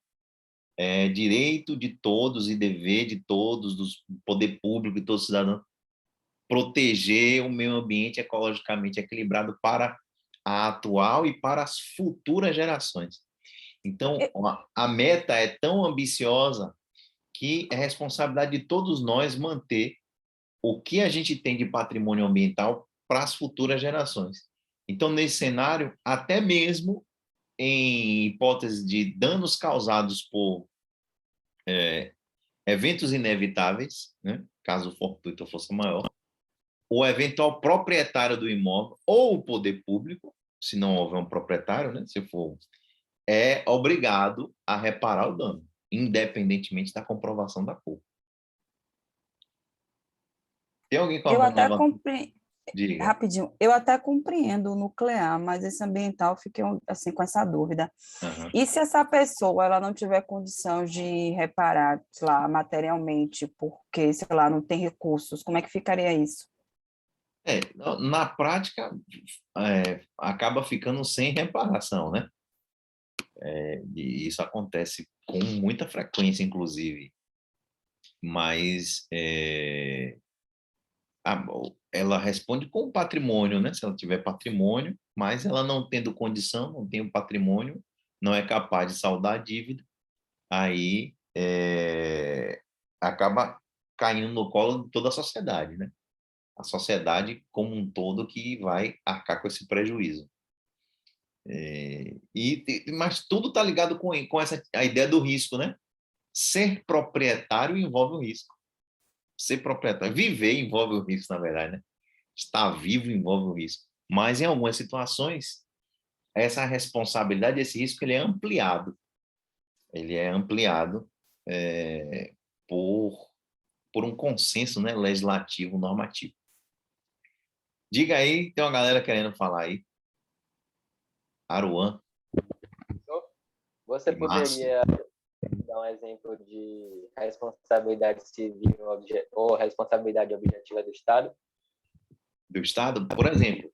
é direito de todos e dever de todos, do poder público e todo cidadão, proteger o meio ambiente ecologicamente equilibrado para a atual e para as futuras gerações. Então, a meta é tão ambiciosa que é responsabilidade de todos nós manter o que a gente tem de patrimônio ambiental para as futuras gerações. Então, nesse cenário, até mesmo em hipótese de danos causados por eventos inevitáveis, né, caso fortuito ou força maior, o eventual proprietário do imóvel ou o poder público, se não houver um proprietário, né, se for, é obrigado a reparar o dano, independentemente da comprovação da culpa. Tem alguém com Eu alguma até nova? Diga. Rapidinho, eu até compreendo o nuclear, mas esse ambiental fiquei assim com essa dúvida. Uhum. E se essa pessoa ela não tiver condição de reparar, sei lá, materialmente, porque, sei lá, não tem recursos, como é que ficaria isso? Na prática, acaba ficando sem reparação, né? E isso acontece com muita frequência, inclusive. Mas ela responde com o patrimônio, né? Se ela tiver patrimônio, mas ela não tendo condição, não tem o patrimônio, não é capaz de saldar a dívida, aí acaba caindo no colo de toda a sociedade, né? A sociedade como um todo que vai arcar com esse prejuízo. Mas tudo está ligado com a ideia do risco, né? Ser proprietário envolve o risco. Ser proprietário, viver envolve o risco, na verdade, né? Estar vivo envolve o risco. Mas, em algumas situações, essa responsabilidade, esse risco, ele é ampliado. Ele é ampliado por por um consenso, né, legislativo, normativo. Diga aí, tem uma galera querendo falar aí. Aruan. Você Massa. poderia dar um exemplo de responsabilidade civil ou responsabilidade objetiva do Estado? Do Estado, por exemplo,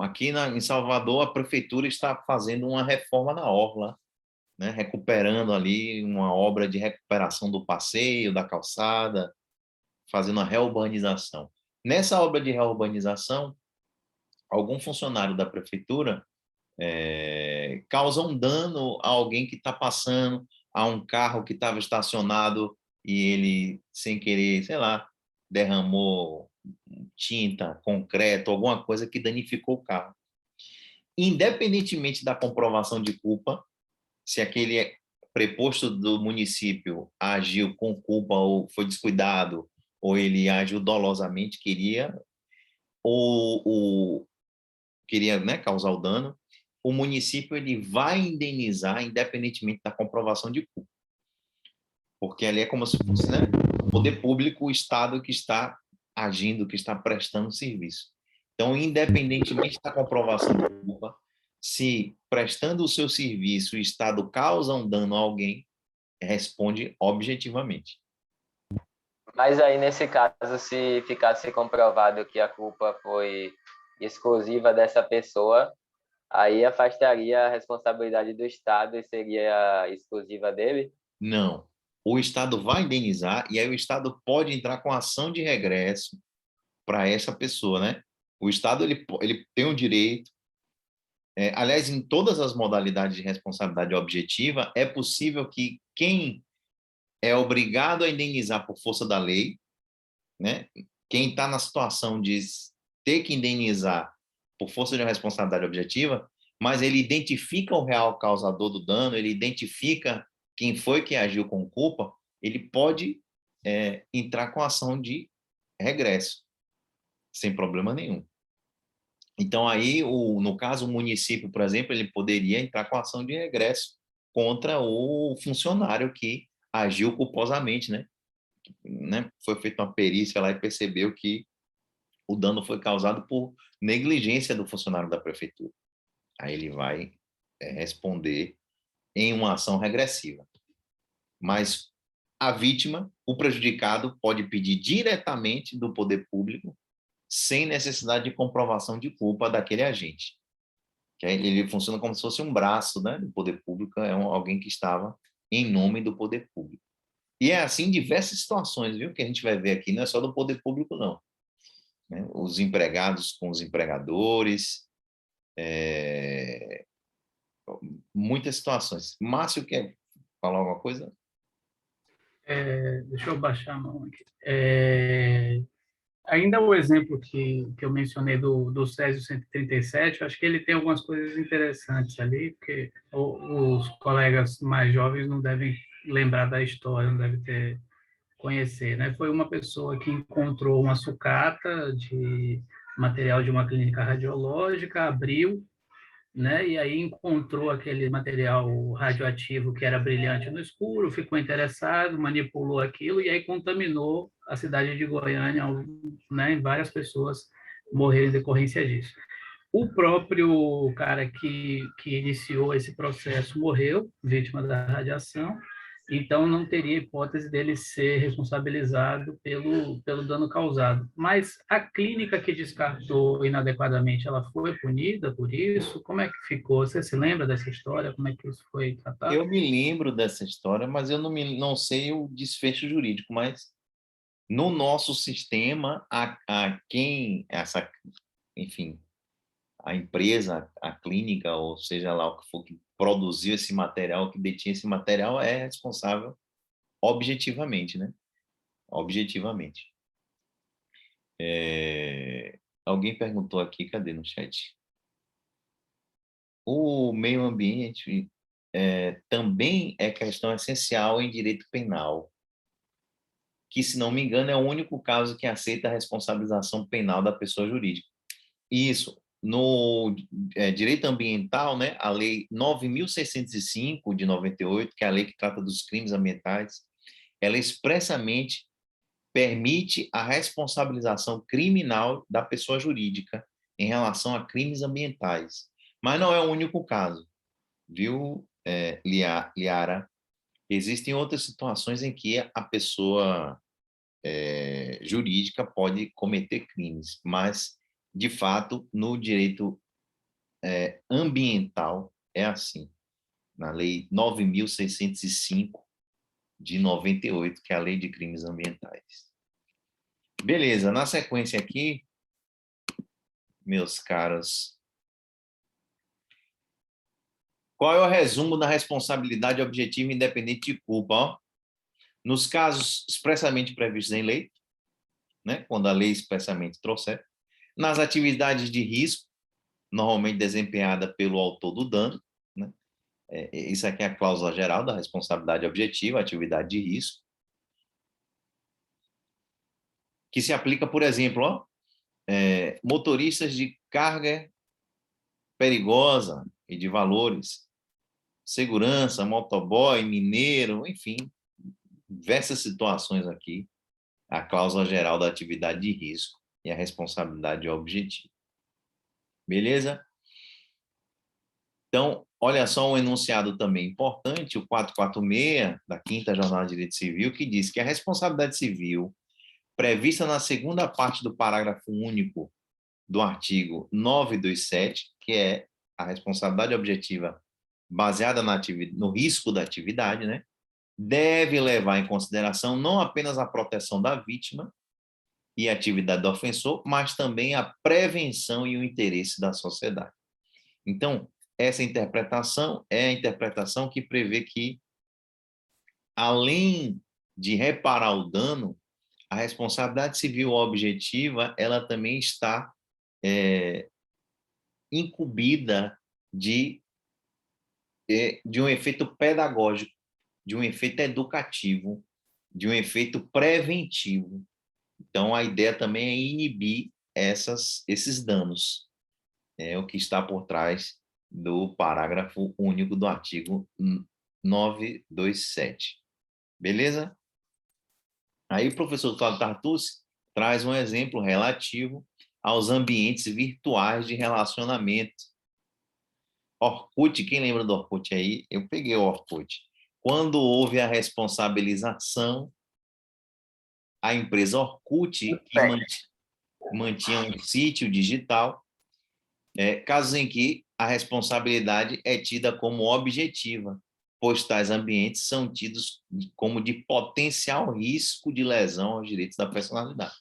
aqui em Salvador, a prefeitura está fazendo uma reforma na orla, né, recuperando ali uma obra de recuperação do passeio, da calçada, fazendo a reurbanização. Nessa obra de reurbanização, algum funcionário da prefeitura causa um dano a alguém que está passando, a um carro que estava estacionado e ele, sem querer, sei lá, derramou tinta, concreto, alguma coisa que danificou o carro. Independentemente da comprovação de culpa, se aquele preposto do município agiu com culpa ou foi descuidado, ou ele agiu dolosamente, queria, né, causar o dano, o município ele vai indenizar independentemente da comprovação de culpa. Porque ali é como se fosse, né, o poder público, o Estado que está agindo, que está prestando serviço. Então, independentemente da comprovação de culpa, se prestando o seu serviço o Estado causa um dano a alguém, responde objetivamente. Mas aí, nesse caso, se ficasse comprovado que a culpa foi exclusiva dessa pessoa, aí afastaria a responsabilidade do Estado e seria exclusiva dele? Não. O Estado vai indenizar e aí o Estado pode entrar com ação de regresso para essa pessoa, né? O Estado ele tem o direito, aliás, em todas as modalidades de responsabilidade objetiva, é possível que quem é obrigado a indenizar por força da lei, né? Quem está na situação de ter que indenizar por força de uma responsabilidade objetiva, mas ele identifica o real causador do dano, ele identifica quem foi que agiu com culpa, ele pode entrar com ação de regresso, sem problema nenhum. Então, aí, no caso, o município, por exemplo, ele poderia entrar com ação de regresso contra o funcionário que agiu culposamente, né? Foi feita uma perícia lá e percebeu que o dano foi causado por negligência do funcionário da prefeitura. Aí ele vai responder em uma ação regressiva. Mas a vítima, o prejudicado, pode pedir diretamente do poder público, sem necessidade de comprovação de culpa daquele agente. Que ele funciona como se fosse um braço, né, do poder público, alguém que estava em nome do poder público. E é assim em diversas situações, viu, que a gente vai ver aqui, não é só do poder público, não. Né? Os empregados com os empregadores, muitas situações. Márcio quer falar alguma coisa? Deixa eu baixar a mão aqui. Ainda o exemplo que eu mencionei do Césio 137, eu acho que ele tem algumas coisas interessantes ali, porque os colegas mais jovens não devem lembrar da história, não devem conhecer, né? Foi uma pessoa que encontrou uma sucata de material de uma clínica radiológica, abriu, né? E aí encontrou aquele material radioativo que era brilhante no escuro, ficou interessado, manipulou aquilo e aí contaminou a cidade de Goiânia, né? E várias pessoas morreram em decorrência disso. O próprio cara que iniciou esse processo morreu, vítima da radiação, então não teria hipótese dele ser responsabilizado pelo dano causado. Mas a clínica que descartou inadequadamente, ela foi punida por isso? Como é que ficou? Você se lembra dessa história? Como é que isso foi tratado? Eu me lembro dessa história, mas eu não sei o desfecho jurídico, mas no nosso sistema, enfim, a empresa, a clínica, ou seja lá o que for que produziu esse material, que detinha esse material, é responsável objetivamente, né? Objetivamente. Alguém perguntou aqui, cadê no chat? O meio ambiente também é questão essencial em direito penal, que, se não me engano, é o único caso que aceita a responsabilização penal da pessoa jurídica. Isso, no direito ambiental, né, a Lei 9.605 de 98, que é a lei que trata dos crimes ambientais, ela expressamente permite a responsabilização criminal da pessoa jurídica em relação a crimes ambientais. Mas não é o único caso, viu, Liara? Existem outras situações em que a pessoa jurídica pode cometer crimes, mas, de fato, no direito ambiental é assim, na Lei 9.605 de 98, que é a Lei de Crimes Ambientais. Beleza, na sequência aqui, meus caros, qual é o resumo da responsabilidade objetiva independente de culpa? Ó, nos casos expressamente previstos em lei, né, quando a lei expressamente trouxer, nas atividades de risco, normalmente desempenhada pelo autor do dano, né? Isso aqui é a cláusula geral da responsabilidade objetiva, atividade de risco, que se aplica, por exemplo, ó, motoristas de carga perigosa e de valores, segurança, motoboy, mineiro, enfim, diversas situações aqui, a cláusula geral da atividade de risco e a responsabilidade objetiva. Beleza? Então, olha só um enunciado também importante, o 446 da 5ª Jornada de Direito Civil, que diz que a responsabilidade civil prevista na segunda parte do parágrafo único do artigo 927, que é a responsabilidade objetiva baseada no risco da atividade, né, deve levar em consideração não apenas a proteção da vítima e a atividade do ofensor, mas também a prevenção e o interesse da sociedade. Então, essa interpretação é a interpretação que prevê que, além de reparar o dano, a responsabilidade civil objetiva ela também está incumbida de um efeito pedagógico, de um efeito educativo, de um efeito preventivo. Então, a ideia também é inibir esses danos. É o que está por trás do parágrafo único do artigo 927. Beleza? Aí o professor Cláudio Tartucci traz um exemplo relativo aos ambientes virtuais de relacionamento. Orkut, quem lembra do Orkut aí? Eu peguei o Orkut. Quando houve a responsabilização, a empresa Orkut, que mantinha um sítio digital, casos em que a responsabilidade é tida como objetiva, pois tais ambientes são tidos como de potencial risco de lesão aos direitos da personalidade.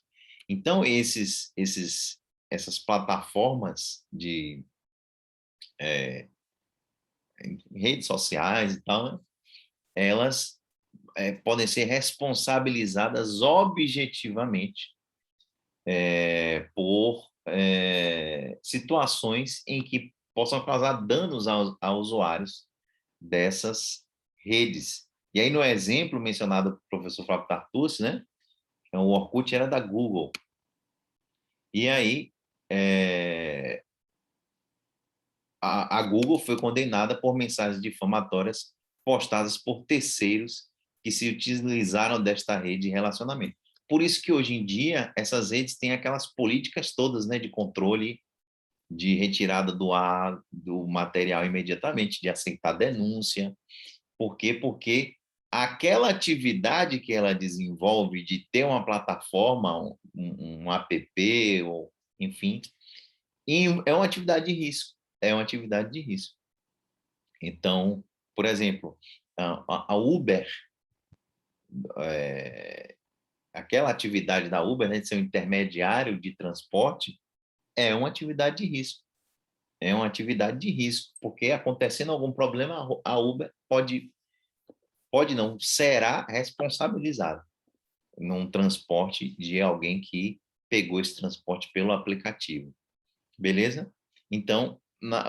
Então, essas plataformas de redes sociais e tal, né, elas podem ser responsabilizadas objetivamente por situações em que possam causar danos a usuários dessas redes. E aí, no exemplo mencionado pelo professor Flávio Tartucci, né, o Orkut era da Google. E aí, a Google foi condenada por mensagens difamatórias postadas por terceiros que se utilizaram desta rede de relacionamento. Por isso que, hoje em dia, essas redes têm aquelas políticas todas, né, de controle, de retirada do ar, do material imediatamente, de aceitar denúncia. Por quê? Porque aquela atividade que ela desenvolve de ter uma plataforma, um app, ou, enfim, é uma atividade de risco. É uma atividade de risco. Então, por exemplo, a Uber, aquela atividade da Uber, né, de ser um intermediário de transporte, é uma atividade de risco. É uma atividade de risco, porque acontecendo algum problema, a Uber pode não, será responsabilizada num transporte de alguém que pegou esse transporte pelo aplicativo. Beleza? Então,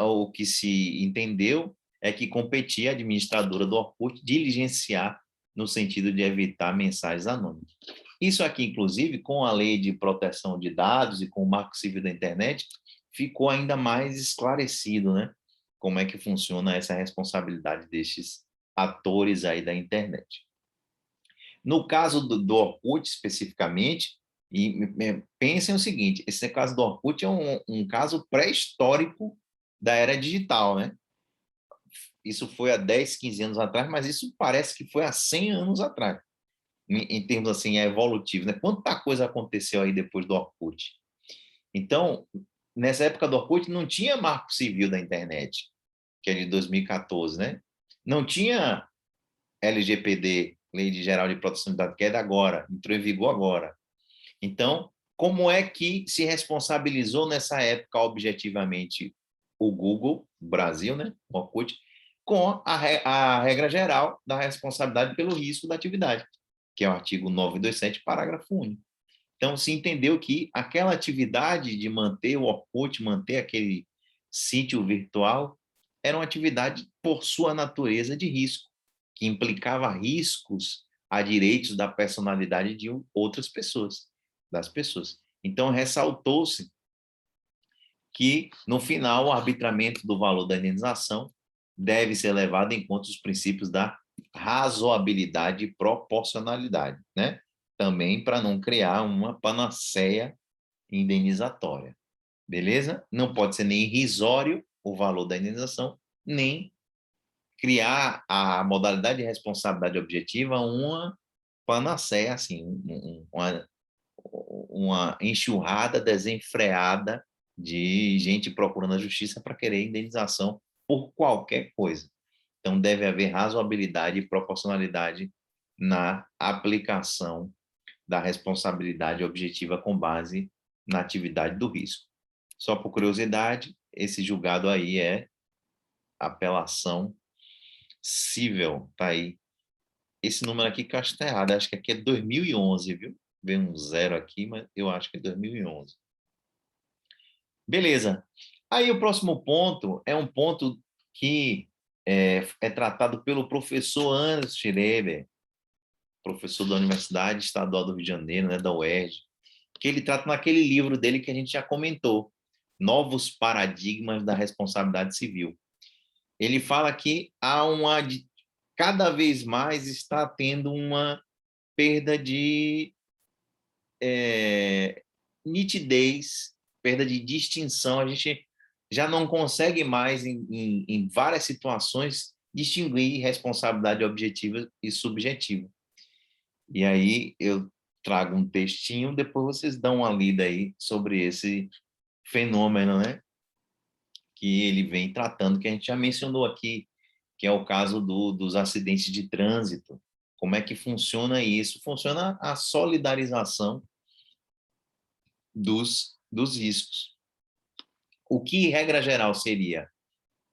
o que se entendeu é que competia a administradora do Orkut diligenciar no sentido de evitar mensagens anônimas. Isso aqui, inclusive, com a lei de proteção de dados e com o Marco Civil da Internet, ficou ainda mais esclarecido, né? Como é que funciona essa responsabilidade destes atores aí da internet. No caso do Orkut, especificamente, pensem o seguinte, esse caso do Orkut é um caso pré-histórico da era digital, né? Isso foi há 10, 15 anos atrás, mas isso parece que foi há 100 anos atrás, em termos assim, evolutivos, né? Quanta coisa aconteceu aí depois do Orkut. Então, nessa época do Orkut, não tinha marco civil da internet, que é de 2014, né? Não tinha LGPD, Lei Geral de Proteção de Dados, que é da agora, entrou em vigor agora. Então, como é que se responsabilizou nessa época, objetivamente, o Google, Brasil, né, o Orkut, com a regra geral da responsabilidade pelo risco da atividade, que é o artigo 927, parágrafo único. Então, se entendeu que aquela atividade de manter o Orkut, manter aquele sítio virtual, era uma atividade, por sua natureza, de risco, que implicava riscos a direitos da personalidade de outras pessoas, das pessoas. Então, ressaltou-se que, no final, o arbitramento do valor da indenização deve ser levado em conta os princípios da razoabilidade e proporcionalidade, né? Também para não criar uma panaceia indenizatória, beleza? Não pode ser nem irrisório o valor da indenização, nem criar a modalidade de responsabilidade objetiva uma panaceia, assim, uma enxurrada desenfreada de gente procurando a justiça para querer indenização por qualquer coisa. Então, deve haver razoabilidade e proporcionalidade na aplicação da responsabilidade objetiva com base na atividade do risco. Só por curiosidade, esse julgado aí é apelação cível, tá aí. Esse número aqui que eu acho que tá errado, acho que aqui é 2011, viu? Vem um zero aqui, mas eu acho que é 2011. Beleza. Aí o próximo ponto é um ponto que é tratado pelo professor Anderson Schreiber, professor da Universidade Estadual do Rio de Janeiro, né, da UERJ, que ele trata naquele livro dele que a gente já comentou, Novos Paradigmas da Responsabilidade Civil. Ele fala que cada vez mais está tendo uma perda de nitidez, perda de distinção. A gente já não consegue mais, em várias situações, distinguir responsabilidade objetiva e subjetiva. E aí eu trago um textinho, depois vocês dão uma lida aí sobre esse fenômeno, né? Que ele vem tratando, que a gente já mencionou aqui, que é o caso dos acidentes de trânsito. Como é que funciona isso? Funciona a solidarização dos riscos. O que, regra geral, seria,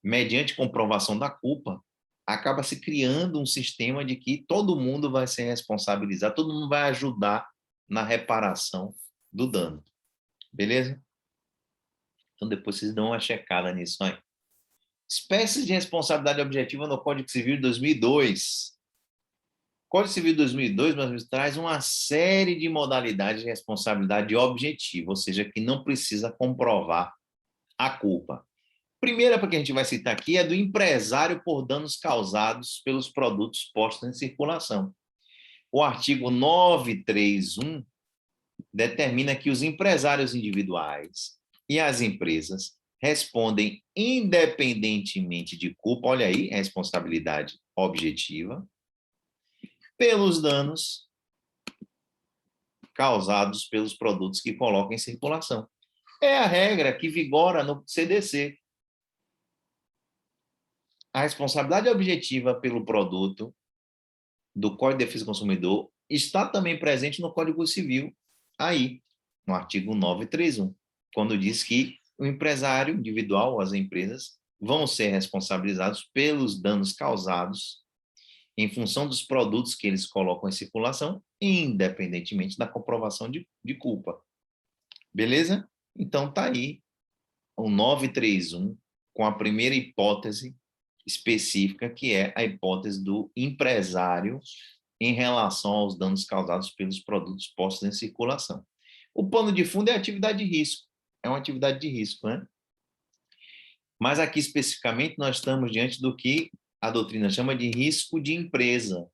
mediante comprovação da culpa, acaba se criando um sistema de que todo mundo vai ser responsabilizado, todo mundo vai ajudar na reparação do dano. Beleza? Então, depois vocês dão uma checada nisso aí. Espécies de responsabilidade objetiva no Código Civil de 2002. O Código Civil de 2002 traz uma série de modalidades de responsabilidade objetiva, ou seja, que não precisa comprovar a culpa. Primeira, porque a gente vai citar aqui, é do empresário por danos causados pelos produtos postos em circulação. O artigo 931 determina que os empresários individuais e as empresas respondem independentemente de culpa, olha aí, responsabilidade objetiva, pelos danos causados pelos produtos que colocam em circulação. É a regra que vigora no CDC. A responsabilidade objetiva pelo produto do Código de Defesa do Consumidor está também presente no Código Civil, aí, no artigo 931, quando diz que o empresário individual ou as empresas vão ser responsabilizados pelos danos causados em função dos produtos que eles colocam em circulação, independentemente da comprovação de culpa. Beleza? Então, está aí o 931, com a primeira hipótese específica, que é a hipótese do empresário em relação aos danos causados pelos produtos postos em circulação. O pano de fundo é a atividade de risco. é uma atividade de risco, né? Mas aqui, especificamente, nós estamos diante do que a doutrina chama de risco de empresa,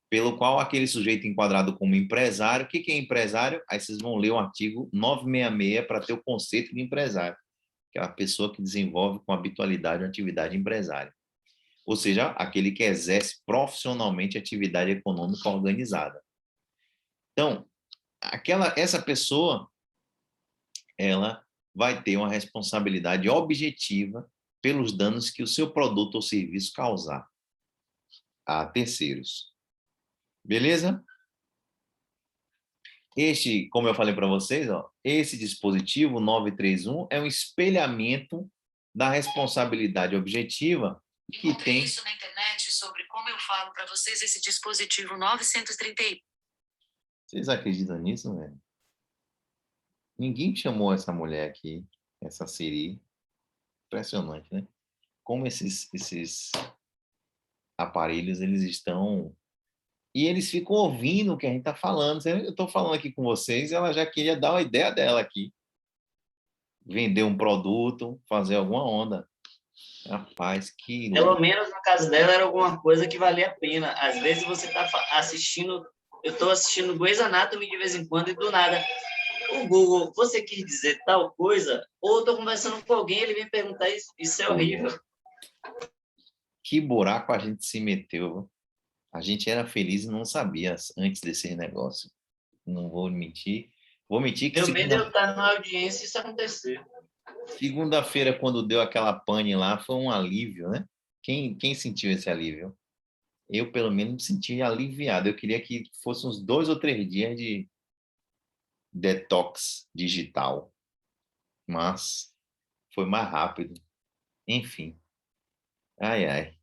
pelo qual aquele sujeito enquadrado como empresário, o que é empresário? Aí vocês vão ler o artigo 966 para ter o conceito de empresário, que é a pessoa que desenvolve com habitualidade uma atividade empresária. Ou seja, aquele que exerce profissionalmente atividade econômica organizada. Então, essa pessoa, ela vai ter uma responsabilidade objetiva pelos danos que o seu produto ou serviço causar a terceiros. Beleza? Como eu falei para vocês, esse dispositivo 931 é um espelhamento da responsabilidade objetiva que tem... isso na internet sobre como eu falo para vocês esse dispositivo 930. Vocês acreditam nisso, velho? Ninguém chamou essa mulher aqui, essa Siri. Impressionante, né? Como esses aparelhos, eles estão... E eles ficam ouvindo o que a gente está falando. Eu estou falando aqui com vocês, ela já queria dar uma ideia dela aqui. Vender um produto, fazer alguma onda. Rapaz, que... Pelo menos no caso dela era alguma coisa que valia a pena. Às vezes você está assistindo... Eu estou assistindo Grey's Anatomy de vez em quando e do nada... O Google, você quis dizer tal coisa? Ou eu estou conversando com alguém, ele vem perguntar isso. Isso é horrível. Que buraco a gente se meteu. A gente era feliz e não sabia antes desse negócio. Não vou mentir. Vou mentir que... Meu medo é eu estar na audiência e isso acontecer. Segunda-feira, quando deu aquela pane lá, foi um alívio, né? Quem sentiu esse alívio? Eu, pelo menos, me senti aliviado. Eu queria que fosse uns 2 ou 3 dias de detox digital. Mas foi mais rápido. Enfim. Ai, ai.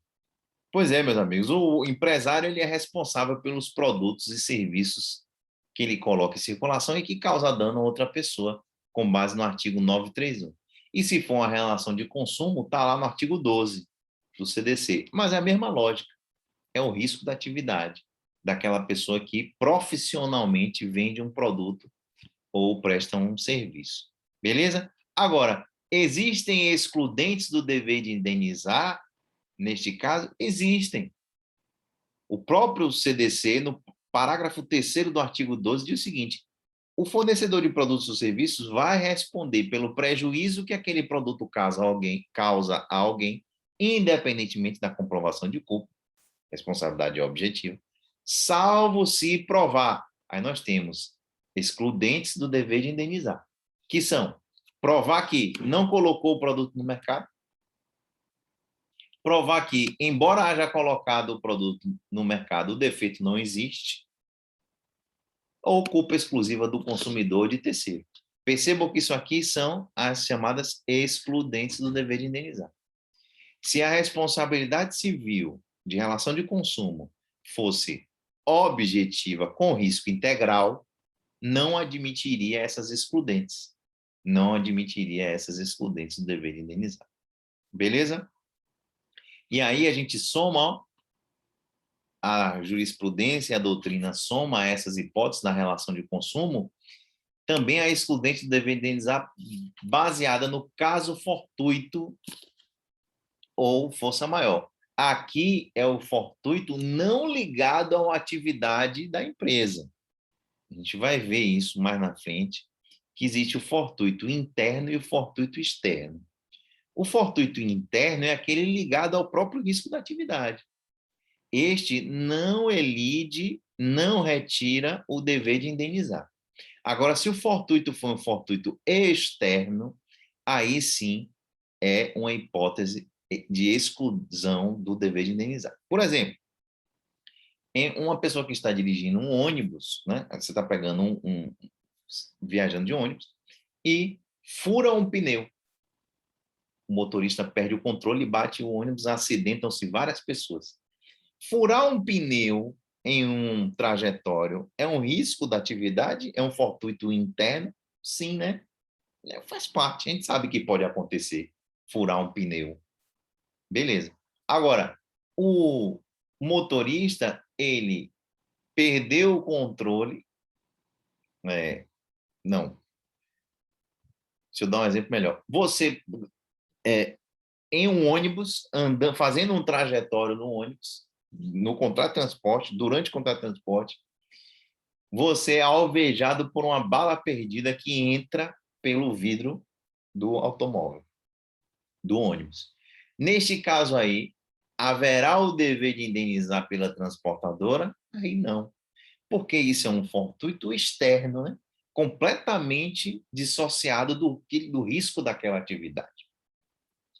Pois é, meus amigos. O empresário, ele é responsável pelos produtos e serviços que ele coloca em circulação e que causa dano a outra pessoa, com base no artigo 931. E se for uma relação de consumo, está lá no artigo 12 do CDC. Mas é a mesma lógica. É o risco da atividade daquela pessoa que profissionalmente vende um produto ou presta um serviço. Beleza? Agora, existem excludentes do dever de indenizar? Neste caso, existem. O próprio CDC, no parágrafo 3º do artigo 12, diz o seguinte: o fornecedor de produtos ou serviços vai responder pelo prejuízo que aquele produto causa a alguém, independentemente da comprovação de culpa, responsabilidade objetiva, salvo se provar. Aí nós temos excludentes do dever de indenizar, que são provar que não colocou o produto no mercado, provar que, embora haja colocado o produto no mercado, o defeito não existe, ou culpa exclusiva do consumidor de terceiro. Percebam que isso aqui são as chamadas excludentes do dever de indenizar. Se a responsabilidade civil de relação de consumo fosse objetiva com risco integral, não admitiria essas excludentes. Não admitiria essas excludentes do dever de indenizar. Beleza? E aí a gente soma, a jurisprudência e a doutrina soma essas hipóteses da relação de consumo, também a excludente do dever de indenizar baseada no caso fortuito ou força maior. Aqui é o fortuito não ligado a uma atividade da empresa. A gente vai ver isso mais na frente, que existe o fortuito interno e o fortuito externo. O fortuito interno é aquele ligado ao próprio risco da atividade. Este não elide, não retira o dever de indenizar. Agora, se o fortuito for um fortuito externo, aí sim é uma hipótese de exclusão do dever de indenizar. Por exemplo, uma pessoa que está dirigindo um ônibus, né? Você está pegando viajando de ônibus e fura um pneu. O motorista perde o controle e bate o ônibus, acidentam-se várias pessoas. Furar um pneu em um trajetório é um risco da atividade? É um fortuito interno? Sim, né? Faz parte, a gente sabe que pode acontecer, furar um pneu. Beleza. Agora, o motorista, ele perdeu o controle, não, Deixa eu dar um exemplo melhor. Você, em um ônibus, fazendo um trajetório no ônibus, no contrato de transporte, durante o contrato de transporte, você é alvejado por uma bala perdida que entra pelo vidro do automóvel, do ônibus. Neste caso aí, haverá o dever de indenizar pela transportadora? Aí não, porque isso é um fortuito externo, né? Completamente dissociado do risco daquela atividade.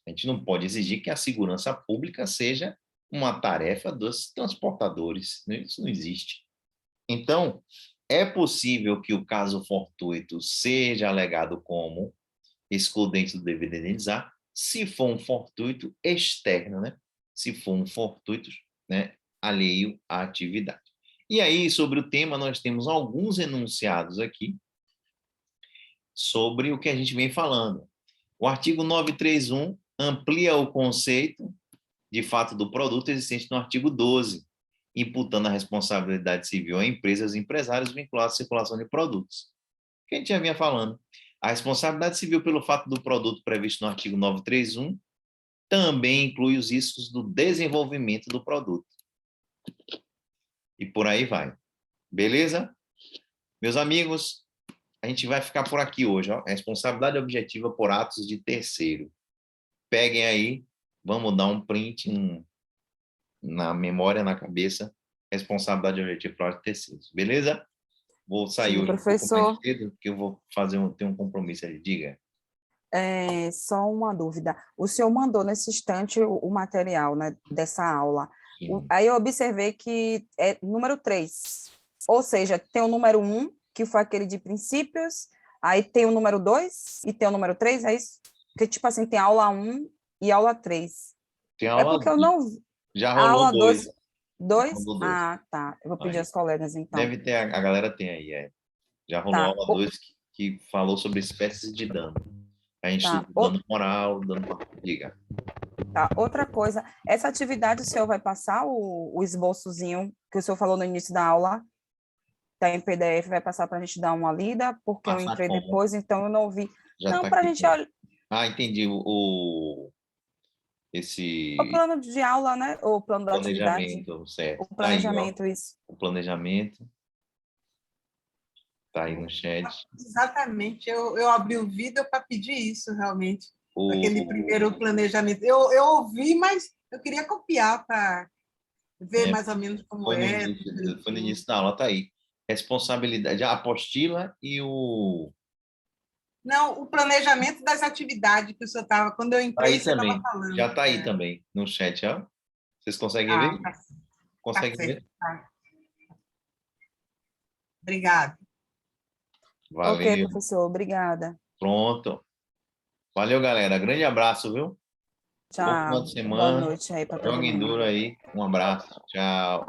A gente não pode exigir que a segurança pública seja uma tarefa dos transportadores, né? Isso não existe. Então, é possível que o caso fortuito seja alegado como excludente do dever de indenizar, se for um fortuito externo, né? Se for um fortuito, né, alheio à atividade. E aí, sobre o tema, nós temos alguns enunciados aqui sobre o que a gente vem falando. O artigo 931 amplia o conceito de fato do produto existente no artigo 12, imputando a responsabilidade civil a empresas e empresários vinculados à circulação de produtos. Que a gente já vinha falando. A responsabilidade civil pelo fato do produto previsto no artigo 931 também inclui os riscos do desenvolvimento do produto. E por aí vai. Beleza? Meus amigos, a gente vai ficar por aqui hoje. Ó. Responsabilidade objetiva por atos de terceiro. Peguem aí, vamos dar um print na memória, na cabeça. Responsabilidade objetiva por atos de terceiros. Beleza? Vou sair Sim, hoje um pouco mais professor. cedo, porque eu vou ter um compromisso ali. Diga. Só uma dúvida. O senhor mandou nesse instante o material, né, dessa aula. Aí eu observei que é número 3. Ou seja, tem o número 1, que foi aquele de princípios, aí tem o número 2 e tem o número 3, é isso? Porque, tipo assim, tem aula 1 e aula 3. Tem É aula porque eu não vi. Já A rolou aula 2. 2. 2? Rolou 2. Ah, tá. Eu vou pedir Aí. aos colegas, então. Deve ter, a galera tem aí, Já rolou Tá. aula 2 que falou sobre espécies de dano. A gente Tá. estuda dano moral, dano... Diga. Tá. Outra coisa, essa atividade o senhor vai passar o esboçozinho que o senhor falou no início da aula? Tá em PDF, vai passar para a gente dar uma lida, porque eu Passar entrei como? depois, então eu não ouvi. Já Não, tá para a aqui. gente olhar Ah, entendi. o Esse plano de aula, né? O plano da atividade. planejamento, certo. O Tá aí, ó. planejamento, isso. O planejamento. Tá aí no chat. Exatamente. Eu abri o vídeo para pedir isso, realmente. Aquele O... primeiro planejamento. Eu ouvi, mas eu queria copiar para ver mais ou menos como Foi é. no início da aula, tá aí. Responsabilidade, a apostila e o... Não, o planejamento das atividades que o senhor estava, quando eu Tá aí entrei, você estava também. falando. Já tá aí também no chat, ó. Vocês conseguem ver? Tá Conseguem ver? certo. Tá. Obrigada. Valeu. Ok, professor, obrigada. Pronto. Valeu, galera. Grande abraço, viu? Bom final Tchau. de Boa semana. noite aí para todo Joguem mundo. duro aí. Um abraço. Tchau.